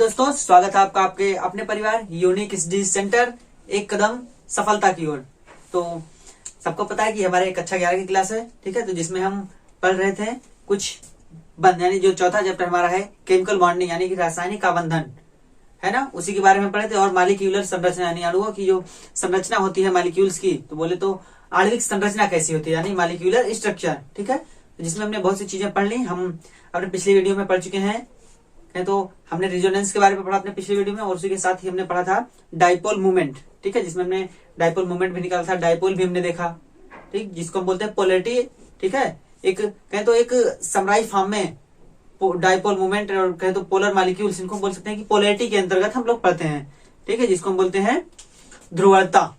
दोस्तों, स्वागत है आपका आपके अपने परिवार यूनिक स्टडी सेंटर एक कदम सफलता की ओर। तो सबको पता है कि हमारे कक्षा 11 की क्लास है, ठीक है। तो जिसमें हम पढ़ रहे थे कुछ बंध, यानी जो चौथा चैप्टर हमारा है केमिकल बॉन्डिंग यानी कि रासायनिक आबंधन, है ना, उसी के बारे में पढ़े थे। और मालिक्यूलर संरचना यानी अणुओं की जो संरचना होती है मालिक्यूल्स की, तो बोले तो आणविक संरचना कैसी होती है यानी मालिक्यूलर स्ट्रक्चर, ठीक है। जिसमें हमने बहुत सी चीजें पढ़ ली। हम अपने पिछले वीडियो में पढ़ चुके हैं। तो हमने रिजोनेंस के बारे में पढ़ा अपने पिछले वीडियो में, और उसी के साथ ही हमने पढ़ा था डाइपोल मूवमेंट, ठीक है, जिसमें हमने डाइपोल मूवमेंट भी निकाला था, डाइपोल भी हमने देखा, ठीक, जिसको हम बोलते हैं पोलैरिटी, ठीक है। एक कहें तो एक समराई फॉर्म में डाइपोल मूवमेंट और कहें तो पोलर मॉलिक्यूल्स, इनको बोल सकते हैं कि पोलैरिटी के अंतर्गत हम लोग पढ़ते हैं, ठीक है, जिसको हम बोलते हैं ध्रुवता।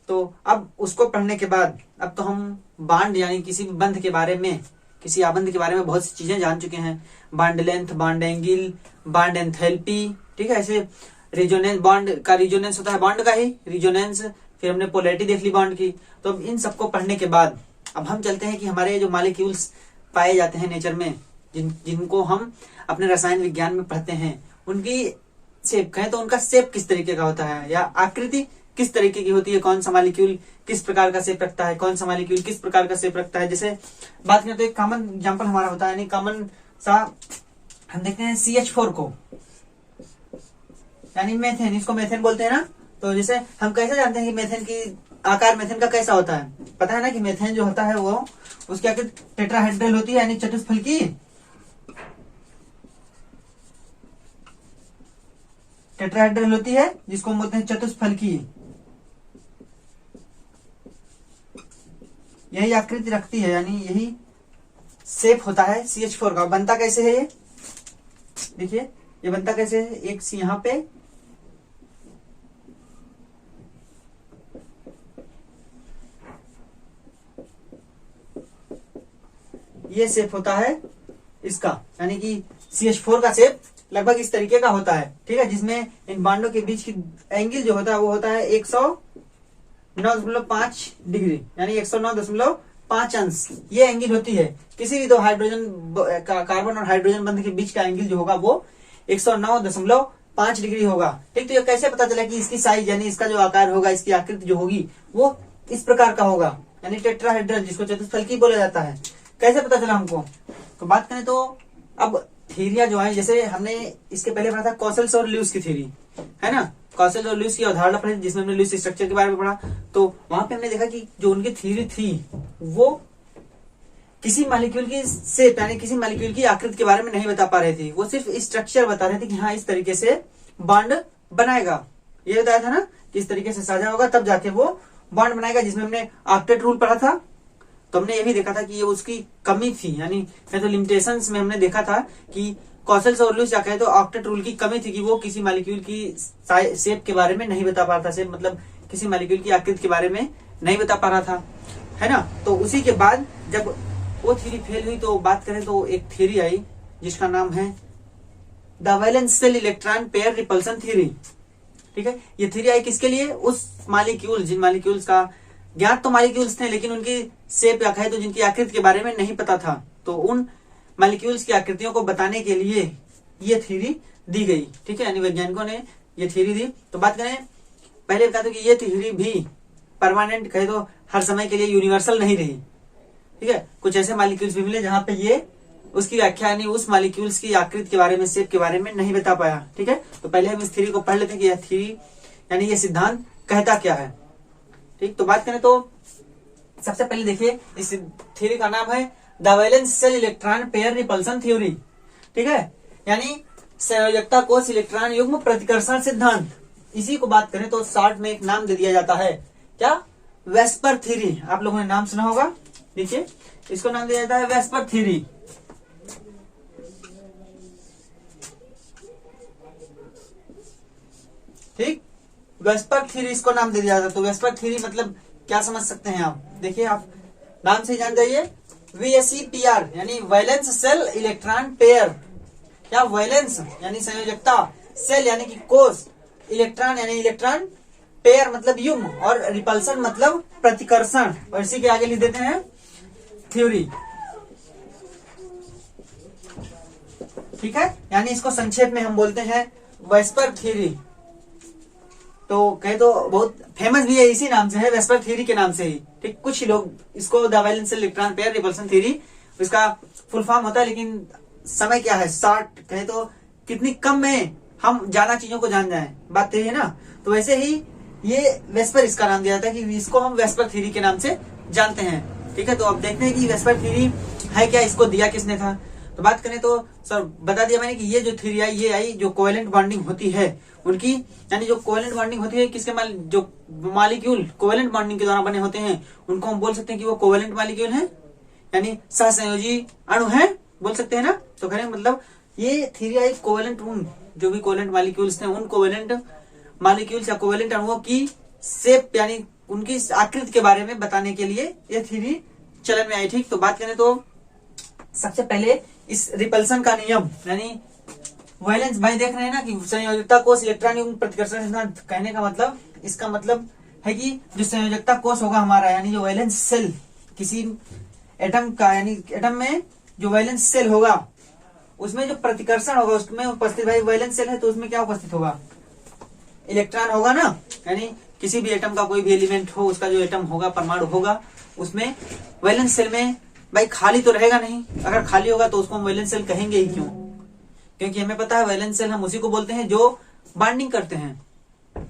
तो अब उसको पढ़ने के बाद अब तो हम बांड यानी किसी भी बंध के बारे में, किसी आबंध के बारे में बहुत सी चीजें जान चुके हैं। Bond length, bond angle, bond enthalpy, ठीक है। ऐसे रिजोनेंस, बॉन्ड का रिजोनेंस होता है बॉन्ड का ही रिजोनेंस। फिर हमने पोलैरिटी देख ली बॉन्ड की। तो अब इन सबको पढ़ने के बाद अब हम चलते हैं कि हमारे जो मॉलिक्यूल्स पाए जाते हैं नेचर में, जिनको हम अपने रसायन विज्ञान में पढ़ते हैं, उनकी शेप कहें तो उनका शेप किस तरीके का होता है या आकृति किस तरीके की होती है, कौन सा मॉलिक्यूल किस प्रकार का शेप रखता है, कौन सा मॉलिक्यूल किस प्रकार का शेप रखता है। जैसे बात करें तो एक कॉमन एग्जांपल हमारा होता है, यानी कॉमन सा हम देखते हैं CH4 को, यानी मेथेन, इसको मेथेन बोलते हैं ना। तो जैसे हम कैसे जानते हैं कि मेथेन की आकार मेथेन का कैसा होता है, पता है ना कि मेथेन जो होता है वो उसकी आकृति टेट्राहेड्रल होती है, यानी चतुष्फलकी, टेट्राहेड्रल होती है, जिसको हम बोलते हैं चतुष्फलकी। यही आकृति रखती है, यानी यही शेप होता है CH4 का। बनता कैसे है ये, देखिए ये बनता कैसे है, एक यहाँ पे ये शेप होता है इसका, यानी कि CH4 का शेप लगभग इस तरीके का होता है, ठीक है। जिसमें इन बांडों के बीच की एंगल जो होता है वो होता है 109.5 डिग्री, यानी 109.5 अंश ये एंगल होती है। किसी भी दो हाइड्रोजन कार्बन और हाइड्रोजन बंध के बीच का एंगल जो होगा वो 109.5 डिग्री होगा, ठीक। तो ये कैसे पता चला कि इसकी साइज यानी इसका जो आकार होगा, इसकी आकृति जो होगी वो इस प्रकार का होगा, यानी टेट्राहेड्रल, जिसको चतुष्फलकी बोला जाता है। कैसे पता चला हमको, तो बात करें तो अब थीरिया जो है, जैसे हमने इसके पहले पढ़ा था कॉसेल्स और ल्यूस की थ्योरी, है ना, कॉसेल्स और ल्यूस की अवधारणा पढ़ी, जिसमें हमने ल्यूस स्ट्रक्चर के बारे में पढ़ा। तो वहां पे हमने देखा कि जो उनकी थ्योरी थी वो किसी मॉलिक्यूल की शेप यानी किसी मॉलिक्यूल की आकृति के बारे में नहीं बता पा रही थी, वो सिर्फ स्ट्रक्चर बता रहे थे कि हाँ इस तरीके से बॉन्ड बनाएगा। ये बताया था ना कि इस तरीके से साझा होगा तब जाके वो बॉन्ड बनाएगा, जिसमें हमने ऑक्टेट रूल पढ़ा था। तो हमने ये भी देखा था कि ये उसकी कमी थी, यानी तो लिमिटेशंस में हमने देखा था कि कॉसेल्स और ल्यूस या कहे तो ऑक्टेट रूल की कमी थी कि वो किसी मॉलिक्यूल की शेप के बारे में नहीं बता पा रहा था, शेप मतलब किसी मॉलिक्यूल की आकृति के बारे में नहीं बता पा रहा था, है ना। तो उसी के बाद जब वो थ्योरी फेल हुई तो बात करें तो एक थ्योरी आई जिसका नाम है the valence shell electron pair repulsion theory, ठीक है। ये थ्योरी आई किसके लिए, उस मॉलिक्यूल जिन मॉलिक्यूल्स का ज्ञात तो मॉलिक्यूल्स थे लेकिन उनकी शेप या कहे तो जिनकी आकृति के बारे में नहीं पता था, तो उन मॉलिक्यूल्स की आकृतियों को बताने के लिए ये थ्योरी दी गई, ठीक है, यानी वैज्ञानिकों ने ये थ्योरी दी। तो बात करें पहले बता दो कि ये थ्योरी भी परमानेंट कहे तो हर समय के लिए यूनिवर्सल नहीं रही, ठीक है। कुछ ऐसे मॉलिक्यूल्स भी मिले जहां पे ये उसकी व्याख्या यानी उस मॉलिक्यूल्स की आकृति के बारे में, शेप के बारे में नहीं बता पाया, ठीक है। तो पहले हम इस थ्योरी को पढ़ लेते हैं कि यह थ्योरी यानी ये सिद्धांत कहता क्या है, ठीक। तो बात करें तो सबसे पहले देखिए इस थ्योरी का नाम है the valence shell electron pair repulsion theory, ठीक है, यानी संयोजकता कोष इलेक्ट्रॉन युग्म प्रतिकर्षण सिद्धांत। इसी को बात करें तो शॉर्ट में एक नाम दे दिया जाता है, क्या, वेस्पर थ्योरी। आप लोगों ने नाम सुना होगा, देखिए इसको नाम दिया जाता है वेस्पर थ्योरी, ठीक, वेस्पर थ्योरी इसको नाम दे दिया जाता है। तो वेस्पर थ्योरी मतलब क्या समझ सकते हैं आप, देखिए आप नाम से जान जाइए, VSEPR यानी वैलेंस शेल इलेक्ट्रॉन पेयर, क्या, वैलेंस यानी संयोजकता, शेल यानी कि कोष, इलेक्ट्रॉन यानी इलेक्ट्रॉन, पेयर मतलब युग्म, और रिपल्सन मतलब प्रतिकर्षण, और इसी के आगे लिख देते हैं थ्योरी। ठीक है, यानी इसको संक्षेप में हम बोलते हैं वेस्पर थ्योरी। तो कहे तो बहुत फेमस भी है, इसी नाम से है, वेस्पर थ्योरी के नाम से ही। ठीक, कुछ लोग इसको the valence electron pair repulsion theory इसका फुल फॉर्म होता है, लेकिन समय क्या है, शॉर्ट कहे तो कितनी कम में हम ज्यादा चीजों को जान जाएं, बात तो ये है ना। तो वैसे ही ये वेस्पर इसका नाम दिया जाता है कि इसको हम वेस्पर थ्योरी के नाम से जानते हैं। ठीक है, तो अब देखते हैं कि वेस्पर थ्योरी है क्या, इसको दिया किसने था। तो बात करें तो सर बता दिया मैंने कि ये जो थ्योरी आई, ये आई जो कोवेलेंट बॉन्डिंग होती है उनकी, यानी जो कोवेलेंट बॉन्डिंग होती है किसके जो मॉलिक्यूल कोवेलेंट बॉन्डिंग के द्वारा बने होते हैं उनको हम बोल सकते हैं कि वो कोवेलेंट मॉलिक्यूल है, यानी सहसंयोजी अणु है, बोल सकते हैं ना। तो कहें मतलब ये थ्योरी आई कोवेलेंट उन जो भी कोवेलेंट मॉलिक्यूल्स थे उन कोवेलेंट मॉलिक्यूल्स या कोवेलेंट अणुओं की शेप यानी उनकी आकृति के बारे में बताने के लिए ये थ्योरी चलन में आई। ठीक, तो बात करें तो सबसे पहले इस रिपल्सन का नियम यानी वैलेंस, भाई देख रहे हैं ना कि संयोजकता कोष इलेक्ट्रॉन युग्म प्रतिकर्षण सिद्धांत, कहने का मतलब इसका मतलब है कि जो संयोजकता कोष होगा हमारा यानी जो वैलेंस सेल किसी एटम का, यानी एटम में जो वैलेंस सेल होगा उसमें जो प्रतिकर्षण होगा उसमें उपस्थित, भाई वैलेंस सेल है तो उसमें क्या उपस्थित होगा, इलेक्ट्रॉन होगा ना। यानी किसी भी एटम का कोई भी एलिमेंट हो उसका जो एटम होगा परमाणु होगा उसमें वैलेंस सेल में भाई खाली तो रहेगा नहीं, अगर खाली होगा तो उसको हम वैलेंस सेल कहेंगे ही क्यों, क्योंकि हमें पता है वैलेंस सेल हम उसी को बोलते हैं जो बॉन्डिंग करते हैं,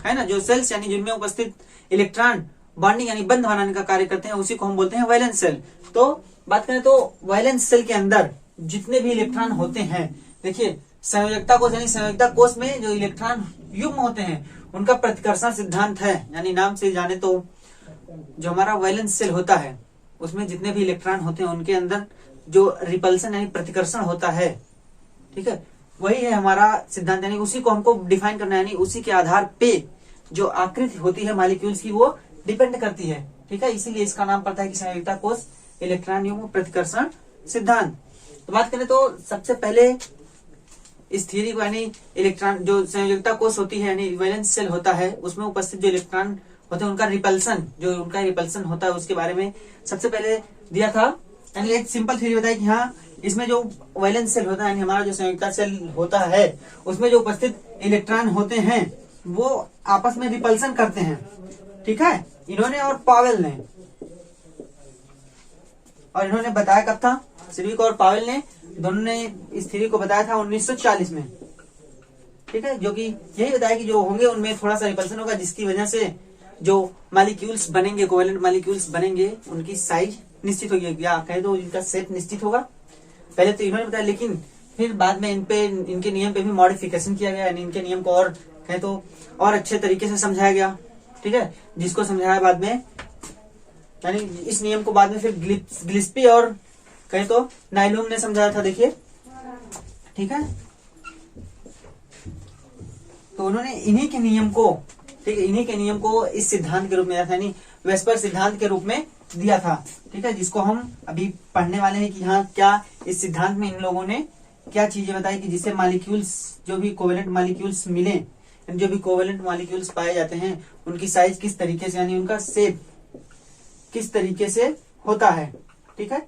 है ना। जो सेल्स यानी जिनमें उपस्थित इलेक्ट्रॉन बॉन्डिंग यानी बंध बनाने का कार्य करते हैं उसी को हम बोलते हैं वैलेंस सेल। तो बात करें तो वैलेंस सेल के अंदर जितने भी इलेक्ट्रॉन होते हैं, देखिए संयोजकता कोष यानी संयोजकता कोष में जो इलेक्ट्रॉन युग्म होते हैं उनका प्रतिकर्षण सिद्धांत है, यानी नाम से जाने तो जो हमारा वैलेंस सेल होता है उसमें जितने भी इलेक्ट्रॉन होते हैं उनके अंदर जो रिपल्सन यानी प्रतिकर्षण होता है, ठीक है, वही है हमारा सिद्धांत, यानी उसी को हमको डिफाइन करना है, यानी उसी के आधार पे जो आकृति होती है मॉलिक्यूल्स की वो डिपेंड करती है। ठीक है, इसीलिए इसका नाम पड़ता है कि संयोजकता कोष इलेक्ट्रॉन युग्म प्रतिकर्षण सिद्धांत। तो बात करें तो सबसे पहले इस थ्योरी को यानी इलेक्ट्रॉन जो संयोजकता कोष होती है यानी वैलेंस सेल होता है उसमें उपस्थित जो इलेक्ट्रॉन होते हैं उनका रिपल्सन होता है उसके बारे में सबसे पहले दिया था। यानी एक सिंपल थ्योरी बताई कि हाँ इसमें जो वैलेंस सेल होता है यानी हमारा जो संयोजकता सेल होता है उसमें जो उपस्थित इलेक्ट्रॉन होते हैं वो आपस में रिपल्सन करते हैं। ठीक है, इन्होंने और पावेल ने, और इन्होंने बताया कब था, सिल्विक और पावेल ने दोनों ने इस थ्योरी को बताया था 1940 में। ठीक है, जो कि यही बताया कि जो होंगे उनमें थोड़ा सा रिपल्सन होगा जिसकी वजह से जो मॉलिक्यूल्स बनेंगे कोवेलेंट मॉलिक्यूल्स बनेंगे उनकी साइज निश्चित होगी या कहे तो इनका शेप निश्चित होगा। पहले तो इन्होंने बताया लेकिन फिर बाद में इनके नियम पे भी मॉडिफिकेशन किया गया, यानी इनके नियम को और कहे तो और अच्छे तरीके से समझाया गया। ठीक है, जिसको समझाया बाद में, यानी इस नियम को बाद में फिर गिल्स्पी और कहे तो नाइलूम ने समझाया था। देखिए, ठीक है, तो उन्होंने इन्हीं के नियम को, ठीक है, इन्हीं के नियम को इस सिद्धांत के रूप में दिया था, यानी वेस्पर सिद्धांत के रूप में दिया था। ठीक है, जिसको हम अभी पढ़ने वाले हैं कि हाँ क्या इस सिद्धांत में इन लोगों ने क्या चीजें बताई कि जिससे मॉलिक्यूल्स जो भी कोवेलेंट मॉलिक्यूल्स मिले, जो भी कोवेलेंट मॉलिक्यूल्स पाए जाते हैं उनकी साइज किस तरीके से यानी उनका शेप किस तरीके से होता है। ठीक है,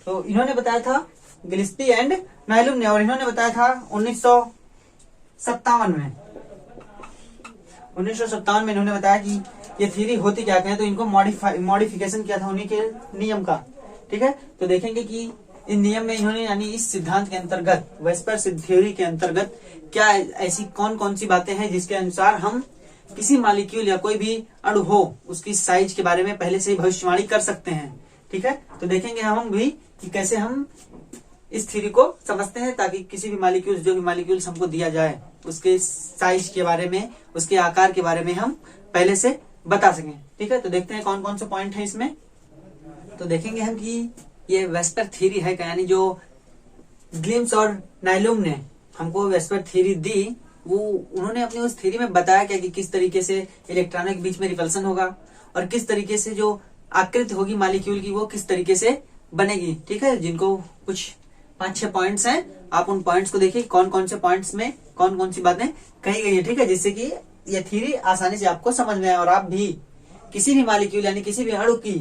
तो इन्होंने बताया था गिल्स्पी एंड नाइलूम ने, और इन्होंने बताया था 1957 में। 1957 में इन्होंने बताया कि ये थ्योरी होती क्या है, तो इनको मॉडिफिकेशन किया था उन्हीं के नियम का। ठीक है, तो देखेंगे कि इन नियम में इन्होंने यानी इस सिद्धांत के अंतर्गत वेस्पर थ्योरी के अंतर्गत क्या ऐसी कौन कौन सी बातें हैं जिसके अनुसार हम किसी मॉलिक्यूल या कोई भी अणु हो उसकी साइज के बारे में पहले से ही भविष्यवाणी कर सकते हैं। ठीक है, तो देखेंगे हम भी कि कैसे हम इस थ्योरी को समझते हैं ताकि किसी भी मॉलिक्यूल्स जो भी मॉलिक्यूल्स हमको दिया जाए उसके साइज के बारे में उसके आकार के बारे में हम पहले से बता सकें। ठीक है, तो देखते हैं कौन कौन से पॉइंट है इसमें। तो देखेंगे हम कि ये वेस्पर थ्योरी है क्या, यानी जो ग्लिम्स और नाइलूम ने हमको वेस्पर थ्योरी दी वो उन्होंने अपनी उस थ्योरी में बताया क्या कि किस तरीके से इलेक्ट्रॉनों के बीच में रिपल्सन होगा और किस तरीके से जो आकृति होगी मॉलिक्यूल की वो किस तरीके से बनेगी। ठीक है, जिनको कुछ 5-6 पॉइंट्स हैं, आप उन पॉइंट्स को देखिए कौन कौन से पॉइंट्स में कौन कौन सी बातें कही गई है। ठीक है, जिससे कि ये थ्योरी आसानी से आपको समझ में आए और आप भी किसी भी मॉलिक्यूल यानी किसी भी अणु की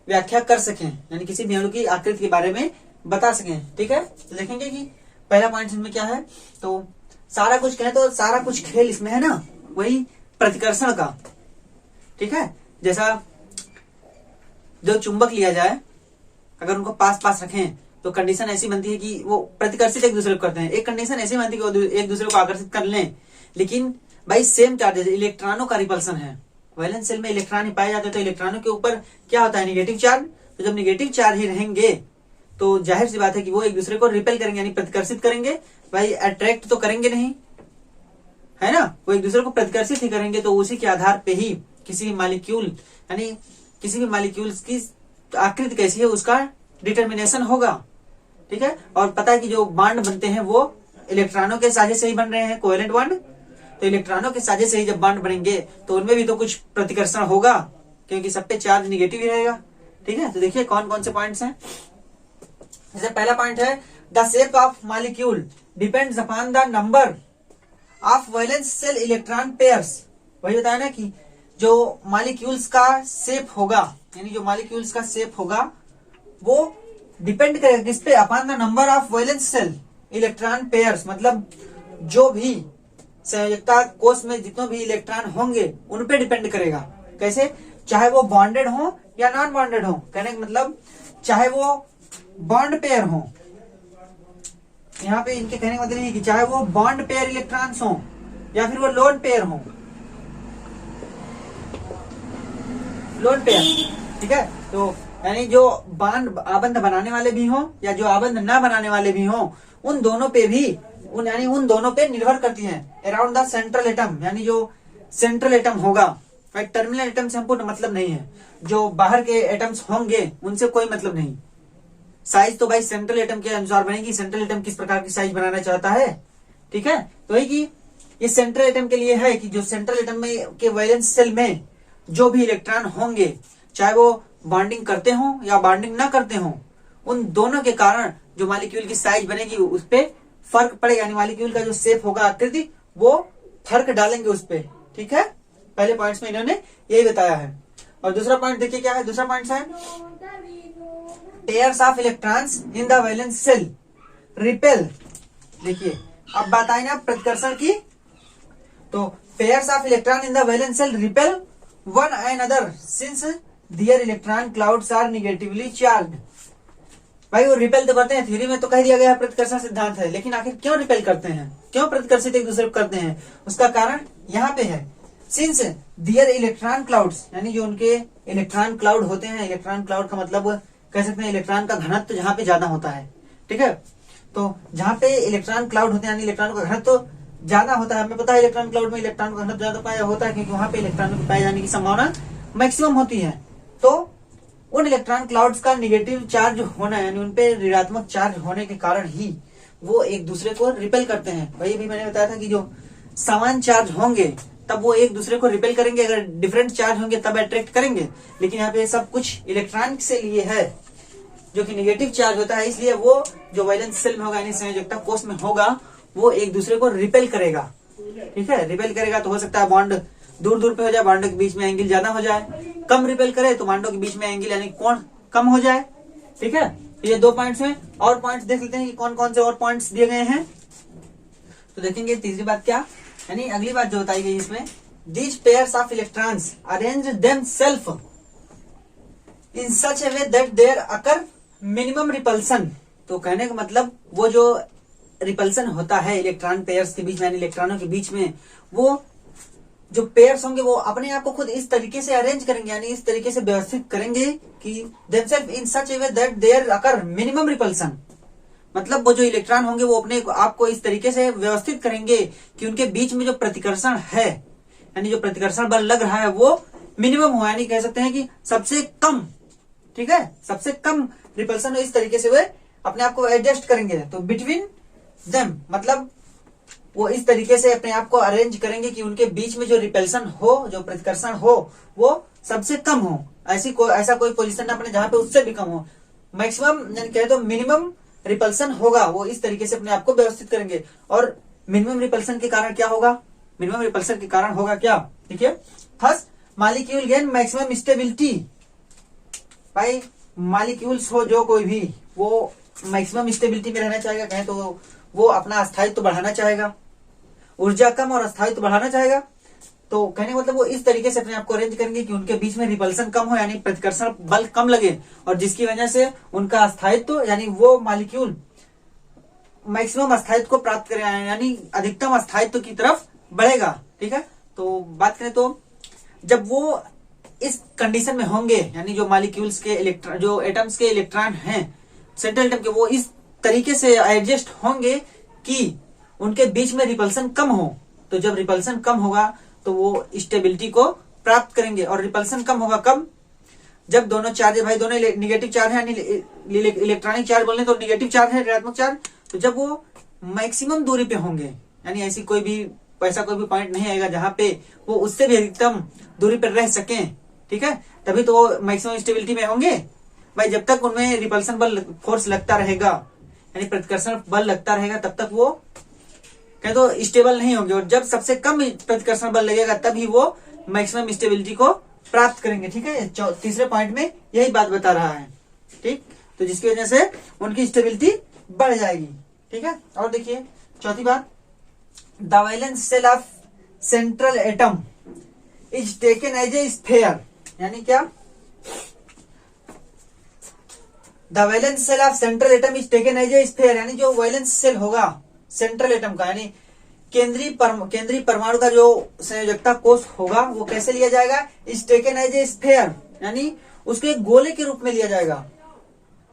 व्याख्या कर सकें, यानी किसी भी अणु की आकृति के बारे में बता सकें। ठीक है, तो देखेंगे कि पहला पॉइंट इसमें क्या है, तो सारा कुछ कहें तो सारा कुछ खेल इसमें है ना वही प्रतिकर्षण का। ठीक है, जैसा जो चुंबक लिया जाए, अगर उनको पास पास रखें तो कंडीशन ऐसी बनती है कि वो प्रतिकर्षित एक दूसरे को करते हैं। एक कंडीशन ऐसी बनती है कि वो एक दूसरे को आकर्षित कर लें, लेकिन भाई सेम चार्जेस इलेक्ट्रॉनों का रिपल्सन है। वैलेंस शेल में इलेक्ट्रॉन ही पाए जाते हैं, तो इलेक्ट्रॉनों के ऊपर क्या होता है, नेगेटिव चार्ज। तो जब नेगेटिव चार्ज ही रहेंगे तो जाहिर सी बात है कि वो एक दूसरे को रिपेल करेंगे, यानी प्रतिकर्षित करेंगे। भाई अट्रैक्ट तो करेंगे नहीं, है ना, वो एक दूसरे को प्रतिकर्षित ही करेंगे। तो उसी के आधार पे ही किसी भी मॉलिक्यूल, यानी किसी भी मॉलिक्यूल्स की आकृति कैसी है उसका डिटर्मिनेशन होगा। ठीक है, और पता है कि जो बॉन्ड बनते हैं वो इलेक्ट्रॉनों के साझे से ही बन रहे हैं, कोवेलेंट बॉन्ड। तो इलेक्ट्रॉनों के साझे से ही जब बॉन्ड बनेंगे तो उनमें भी तो कुछ प्रतिकर्षण होगा, क्योंकि सब पे चार्ज निगेटिव ही रहेगा। ठीक है, तो देखिए कौन कौन से पॉइंट्स हैं। जैसे पहला पॉइंट है the shape of molecule depends upon the number of valence shell electron pairs. वही बताया ना कि जो मॉलिक्यूल्स का शेप होगा, यानी जो मॉलिक्यूल्स का शेप होगा वो डिपेंड करेगा किस पे, upon the number of valence shell electron pairs. मतलब जो भी संयोजकता कोष में जितने भी इलेक्ट्रॉन होंगे उन पे डिपेंड करेगा। कैसे, चाहे वो बॉन्डेड हो या नॉन बॉन्डेड हो। कहने का मतलब चाहे वो बॉन्ड पेयर हो, यहाँ पे इनके कहने का मतलब है कि चाहे वो बॉन्ड पेयर इलेक्ट्रॉन्स हो या फिर वो लोन पेयर हो, लोन पेयर। ठीक है, तो यानी जो बॉन्ड आबंध बनाने वाले भी हो या जो आबंध ना बनाने वाले भी हो, उन दोनों पे भी उन दोनों पे निर्भर करती है अराउंड द सेंट्रल एटम। यानी जो सेंट्रल एटम होगा, टर्मिनल एटम से हमको मतलब नहीं है, जो बाहर के एटम्स होंगे उनसे कोई मतलब नहीं। साइज तो भाई सेंट्रल एटम के अनुसार बनेगी, सेंट्रल एटम किस प्रकार की साइज बनाना चाहता है। ठीक है, तो वही कि ये सेंट्रल एटम के लिए है कि जो सेंट्रल एटम में के वैलेंस शेल में जो भी इलेक्ट्रॉन होंगे, चाहे वो बॉन्डिंग करते हो या बॉन्डिंग ना करते हो, उन दोनों के कारण जो मॉलिक्यूल की साइज बनेगी उस पर फर्क पड़ेगा। यानी मॉलिक्यूल का जो शेप होगा, आकृति, वो फर्क डालेंगे उस पर। ठीक है, पहले पॉइंट्स में इन्होंने यही बताया है। और दूसरा पॉइंट देखिए क्या है, दूसरा पॉइंट है pairs of electrons in the valence shell repel. देखिए अब बात आई ना प्रतिकर्षण की, तो pairs of electron in the valence shell repel one another since their electron clouds are negatively charged. भाई वो रिपेल तो करते हैं, थ्योरी में तो कह दिया गया है प्रतिकर्षण सिद्धांत है, लेकिन आखिर क्यों रिपेल करते हैं, क्यों प्रतिकर्षित एक दूसरे को करते हैं, उसका कारण यहाँ पे है। सिंस दियर इलेक्ट्रॉन क्लाउड्स, यानी जो उनके इलेक्ट्रॉन क्लाउड होते हैं, इलेक्ट्रॉन क्लाउड का मतलब कह सकते हैं इलेक्ट्रॉन का घनत्व जहाँ पे ज्यादा होता है। ठीक है, तो जहाँ पे इलेक्ट्रॉन क्लाउड होते हैं यानी इलेक्ट्रॉन का घनत्व ज्यादा होता है। हमें पता है इलेक्ट्रॉन क्लाउड में इलेक्ट्रॉन का घनत्व ज्यादा पाया होता है, क्योंकि वहां पे इलेक्ट्रॉन को पाए जाने की संभावना मैक्सिमम होती है। तो उन इलेक्ट्रॉन क्लाउड्स का निगेटिव चार्ज होना, यानी उनपे ऋणात्मक चार्ज होने के कारण ही वो एक दूसरे को रिपेल करते हैं। वही भी मैंने बताया था कि जो समान चार्ज होंगे तब वो एक दूसरे को रिपेल करेंगे, अगर डिफरेंट चार्ज होंगे तब अट्रैक्ट करेंगे। लेकिन यहाँ पे सब कुछ इलेक्ट्रॉन से लिए है जो कि नेगेटिव चार्ज होता है, इसलिए वो जो वैलेंस शेल में होगा यानी संयोजकता कोष में होगा वो एक दूसरे को रिपेल करेगा। ठीक है, रिपेल करेगा तो हो सकता है बॉन्ड दूर दूर पे हो जाए, बॉन्डों के बीच में एंगल ज्यादा हो जाए, कम रिपेल करे तो बॉन्डों के बीच में एंगल यानी कोण कम हो जाए। ठीक है, तो ये दो पॉइंट्स हैं। और पॉइंट्स देख लेते हैं कि कौन कौन से और पॉइंट्स दिए गए हैं। तो देखेंगे तीसरी बात क्या, यानी अगली बात जो बताई गई इसमें, these pairs of electrons arrange themselves in such a way that there occur minimum repulsion. तो कहने का मतलब वो जो रिपल्सन होता है इलेक्ट्रॉन पेयर्स के बीच में, यानी इलेक्ट्रॉनों के बीच में, वो जो पेयर्स होंगे वो अपने आप को खुद इस तरीके से अरेंज करेंगे, यानी इस तरीके से व्यवस्थित करेंगे कि themselves in such a way that there occur minimum repulsion. मतलब वो जो इलेक्ट्रॉन होंगे वो अपने आप को इस तरीके से व्यवस्थित करेंगे कि उनके बीच में जो प्रतिकर्षण है, यानी जो प्रतिकर्षण बल लग रहा है वो मिनिमम हो, यानी कह सकते हैं कि सबसे कम। ठीक है, सबसे कम रिपल्सन हो, इस तरीके से वे अपने आप को एडजस्ट करेंगे। तो बिटवीन देम मतलब वो इस तरीके से अपने आप को अरेंज करेंगे कि उनके बीच में जो रिपल्सन हो, जो प्रतिकर्षण हो, वो सबसे कम हो। ऐसा कोई पोजीशन ना अपने जहां पे उससे भी कम हो, मैक्सिमम यानी कहे तो मिनिमम रिपल्सन होगा, वो इस तरीके से अपने आप को व्यवस्थित करेंगे। और मिनिमम रिपल्सन के कारण क्या होगा, मिनिमम रिपल्सन के कारण होगा क्या, देखिए, first molecule gain maximum stability. भाई मॉलिक्यूल्स हो जो कोई भी, वो मैक्सिमम स्टेबिलिटी में रहना चाहेगा, कहें तो वो अपना स्थायित्व तो बढ़ाना चाहेगा, ऊर्जा कम और स्थायित्व तो बढ़ाना चाहेगा। तो कहने का मतलब वो इस तरीके से अपने आप को अरेंज करेंगे कि उनके बीच में रिपल्सन कम हो, यानी प्रतिकर्षण बल कम लगे, और जिसकी वजह से उनका स्थायित्व यानी वो मॉलिक्यूल मैक्सिमम स्थायित्व को प्राप्त करेगा, यानी अधिकतम स्थायित्व की तरफ बढ़ेगा। ठीक है, तो बात करें तो जब वो इस कंडीशन में होंगे, यानी जो मॉलिक्यूल्स के इलेक्ट्रॉन, जो एटम्स के इलेक्ट्रॉन हैं सेंट्रल एटम के, वो इस तरीके से एडजस्ट होंगे कि उनके बीच में रिपल्सन कम हो। तो जब रिपल्सन कम होगा तो वो स्टेबिलिटी को प्राप्त करेंगे। और रिपल्सन कम होगा कब? जब दोनों चार्ज, भाई दोनों निगेटिव चार्ज है, इलेक्ट्रॉनिक चार्ज बोलने तो निगेटिव चार्ज है, ऋणात्मक चार्ज, तो जब वो मैक्सिमम दूरी पे होंगे, यानी ऐसा कोई भी पॉइंट नहीं आएगा जहां पे वो उससे भी अधिकतम दूरी पर रह सके। ठीक है, तभी तो वो मैक्सिमम स्टेबिलिटी में होंगे। भाई जब तक उनमें रिपल्सन बल फोर्स लगता रहेगा, यानी प्रतिकर्षण बल लगता रहेगा, तब तक वो कह तो स्टेबल नहीं होंगे। और जब सबसे कम प्रतिकर्षण बल लगेगा तभी वो मैक्सिमम स्टेबिलिटी को प्राप्त करेंगे। ठीक है, तीसरे पॉइंट में यही बात बता रहा है। ठीक, तो जिसकी वजह से उनकी स्टेबिलिटी बढ़ जाएगी। ठीक है, और देखिए चौथी बात, the valence shell of central atom is taken as a sphere, यानी क्या? The valence shell of central atom is taken as a sphere, यानी जो वैलेंस शेल होगा सेंट्रल एटम का, यानी केंद्रीय परमाणु का जो संयोजकता कोष होगा, वो कैसे लिया जाएगा? Is taken as a sphere, यानी उसको एक गोले के रूप में लिया जाएगा।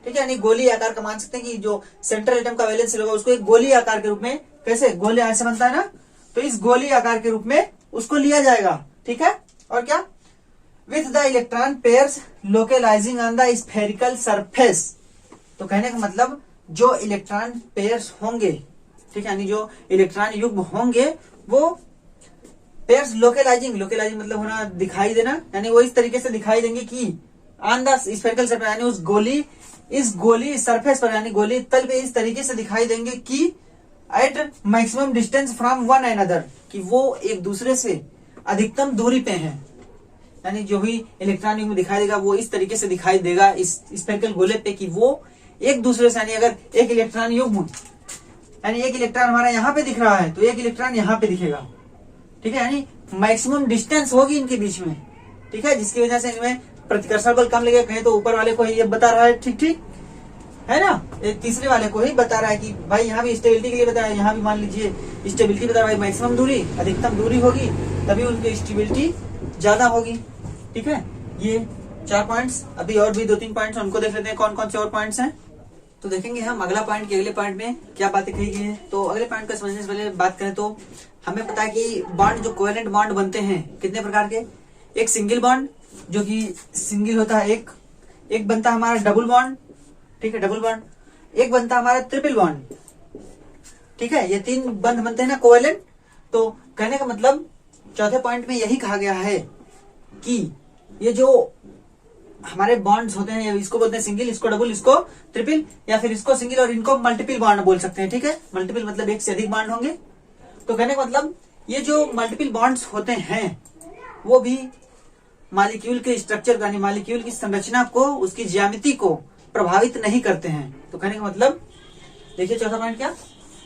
ठीक है, यानी गोली आकार का मान सकते हैं कि जो सेंट्रल एटम का वैलेंस शेल होगा उसको एक गोली आकार के रूप में, कैसे गोले ऐसे बनता है ना, तो इस गोली आकार के रूप में उसको लिया जाएगा। ठीक है, और क्या? With the electron pairs localising on the spherical surface, तो कहने का मतलब जो इलेक्ट्रॉन पेयर्स होंगे, ठीक है, यानी जो इलेक्ट्रॉन युग्म होंगे वो पेयर्स लोकेलाइजिंग मतलब होना, दिखाई देना, यानी वो इस तरीके से दिखाई देंगे कि ऑन द स्फेरिकल सरफेस, यानी इस गोली सरफेस पर, यानी गोली तल पे इस तरीके से दिखाई देंगे कि at maximum distance from one another, कि वो एक दूसरे से अधिकतम दूरी पे हैं। यानी जो भी इलेक्ट्रॉन युग्म दिखाई देगा वो इस तरीके से दिखाई देगा इस स्फेरिकल गोले पे कि वो एक दूसरे से, यानी अगर एक इलेक्ट्रॉन युग्म, यानी एक इलेक्ट्रॉन हमारा यहाँ पे दिख रहा है तो एक इलेक्ट्रॉन यहाँ पे दिखेगा। ठीक है, यानी मैक्सिमम डिस्टेंस होगी इनके बीच में। ठीक है, जिसकी वजह से इनमें प्रतिकर्षण बल कम लगेगा। कहीं तो ऊपर वाले को ही ये बता रहा है, ठीक ठीक है ना, तीसरे वाले को ही बता रहा है कि भाई यहाँ भी स्टेबिलिटी के लिए बताया, यहाँ भी मान लीजिए स्टेबिलिटी बता रहा है, भाई मैक्सिमम दूरी, अधिकतम दूरी होगी तभी उनकी स्टेबिलिटी ज्यादा होगी। ठीक है, ये 4 पॉइंट्स। अभी और भी 2-3 पॉइंट्स उनको देख लेते हैं कौन कौन से और पॉइंट्स हैं। तो देखेंगे हम अगला पॉइंट के अगले पॉइंट में क्या बातें कही गई है। तो अगले पॉइंट को समझने से पहले बात करें तो हमें पता है कि बॉन्ड, जो कोवेलेंट बॉन्ड बनते हैं कितने प्रकार के? एक सिंगल बॉन्ड जो कि सिंगल होता है, एक बनता है हमारा डबल बॉन्ड। ठीक है, डबल बॉन्ड। एक बनता है हमारा ट्रिपल बॉन्ड। ठीक है, ये 3 बंध बनते हैं ना कोवेलेंट। तो कहने का मतलब चौथे पॉइंट में यही कहा गया है कि ये जो हमारे बॉन्ड्स होते हैं, इसको बोलते हैं सिंगल, इसको डबल, इसको ट्रिपल, या फिर इसको सिंगल और इनको मल्टीपल बॉन्ड बोल सकते हैं। ठीक है, मल्टीपल मतलब एक से अधिक बॉन्ड होंगे। तो कहने का मतलब ये जो मल्टीपल बॉन्ड्स होते हैं वो भी मॉलिक्यूल के स्ट्रक्चर, यानी मॉलिक्यूल की संरचना को, उसकी ज्यामिति को प्रभावित नहीं करते हैं। तो कहने का मतलब देखिए चौथा पॉइंट क्या,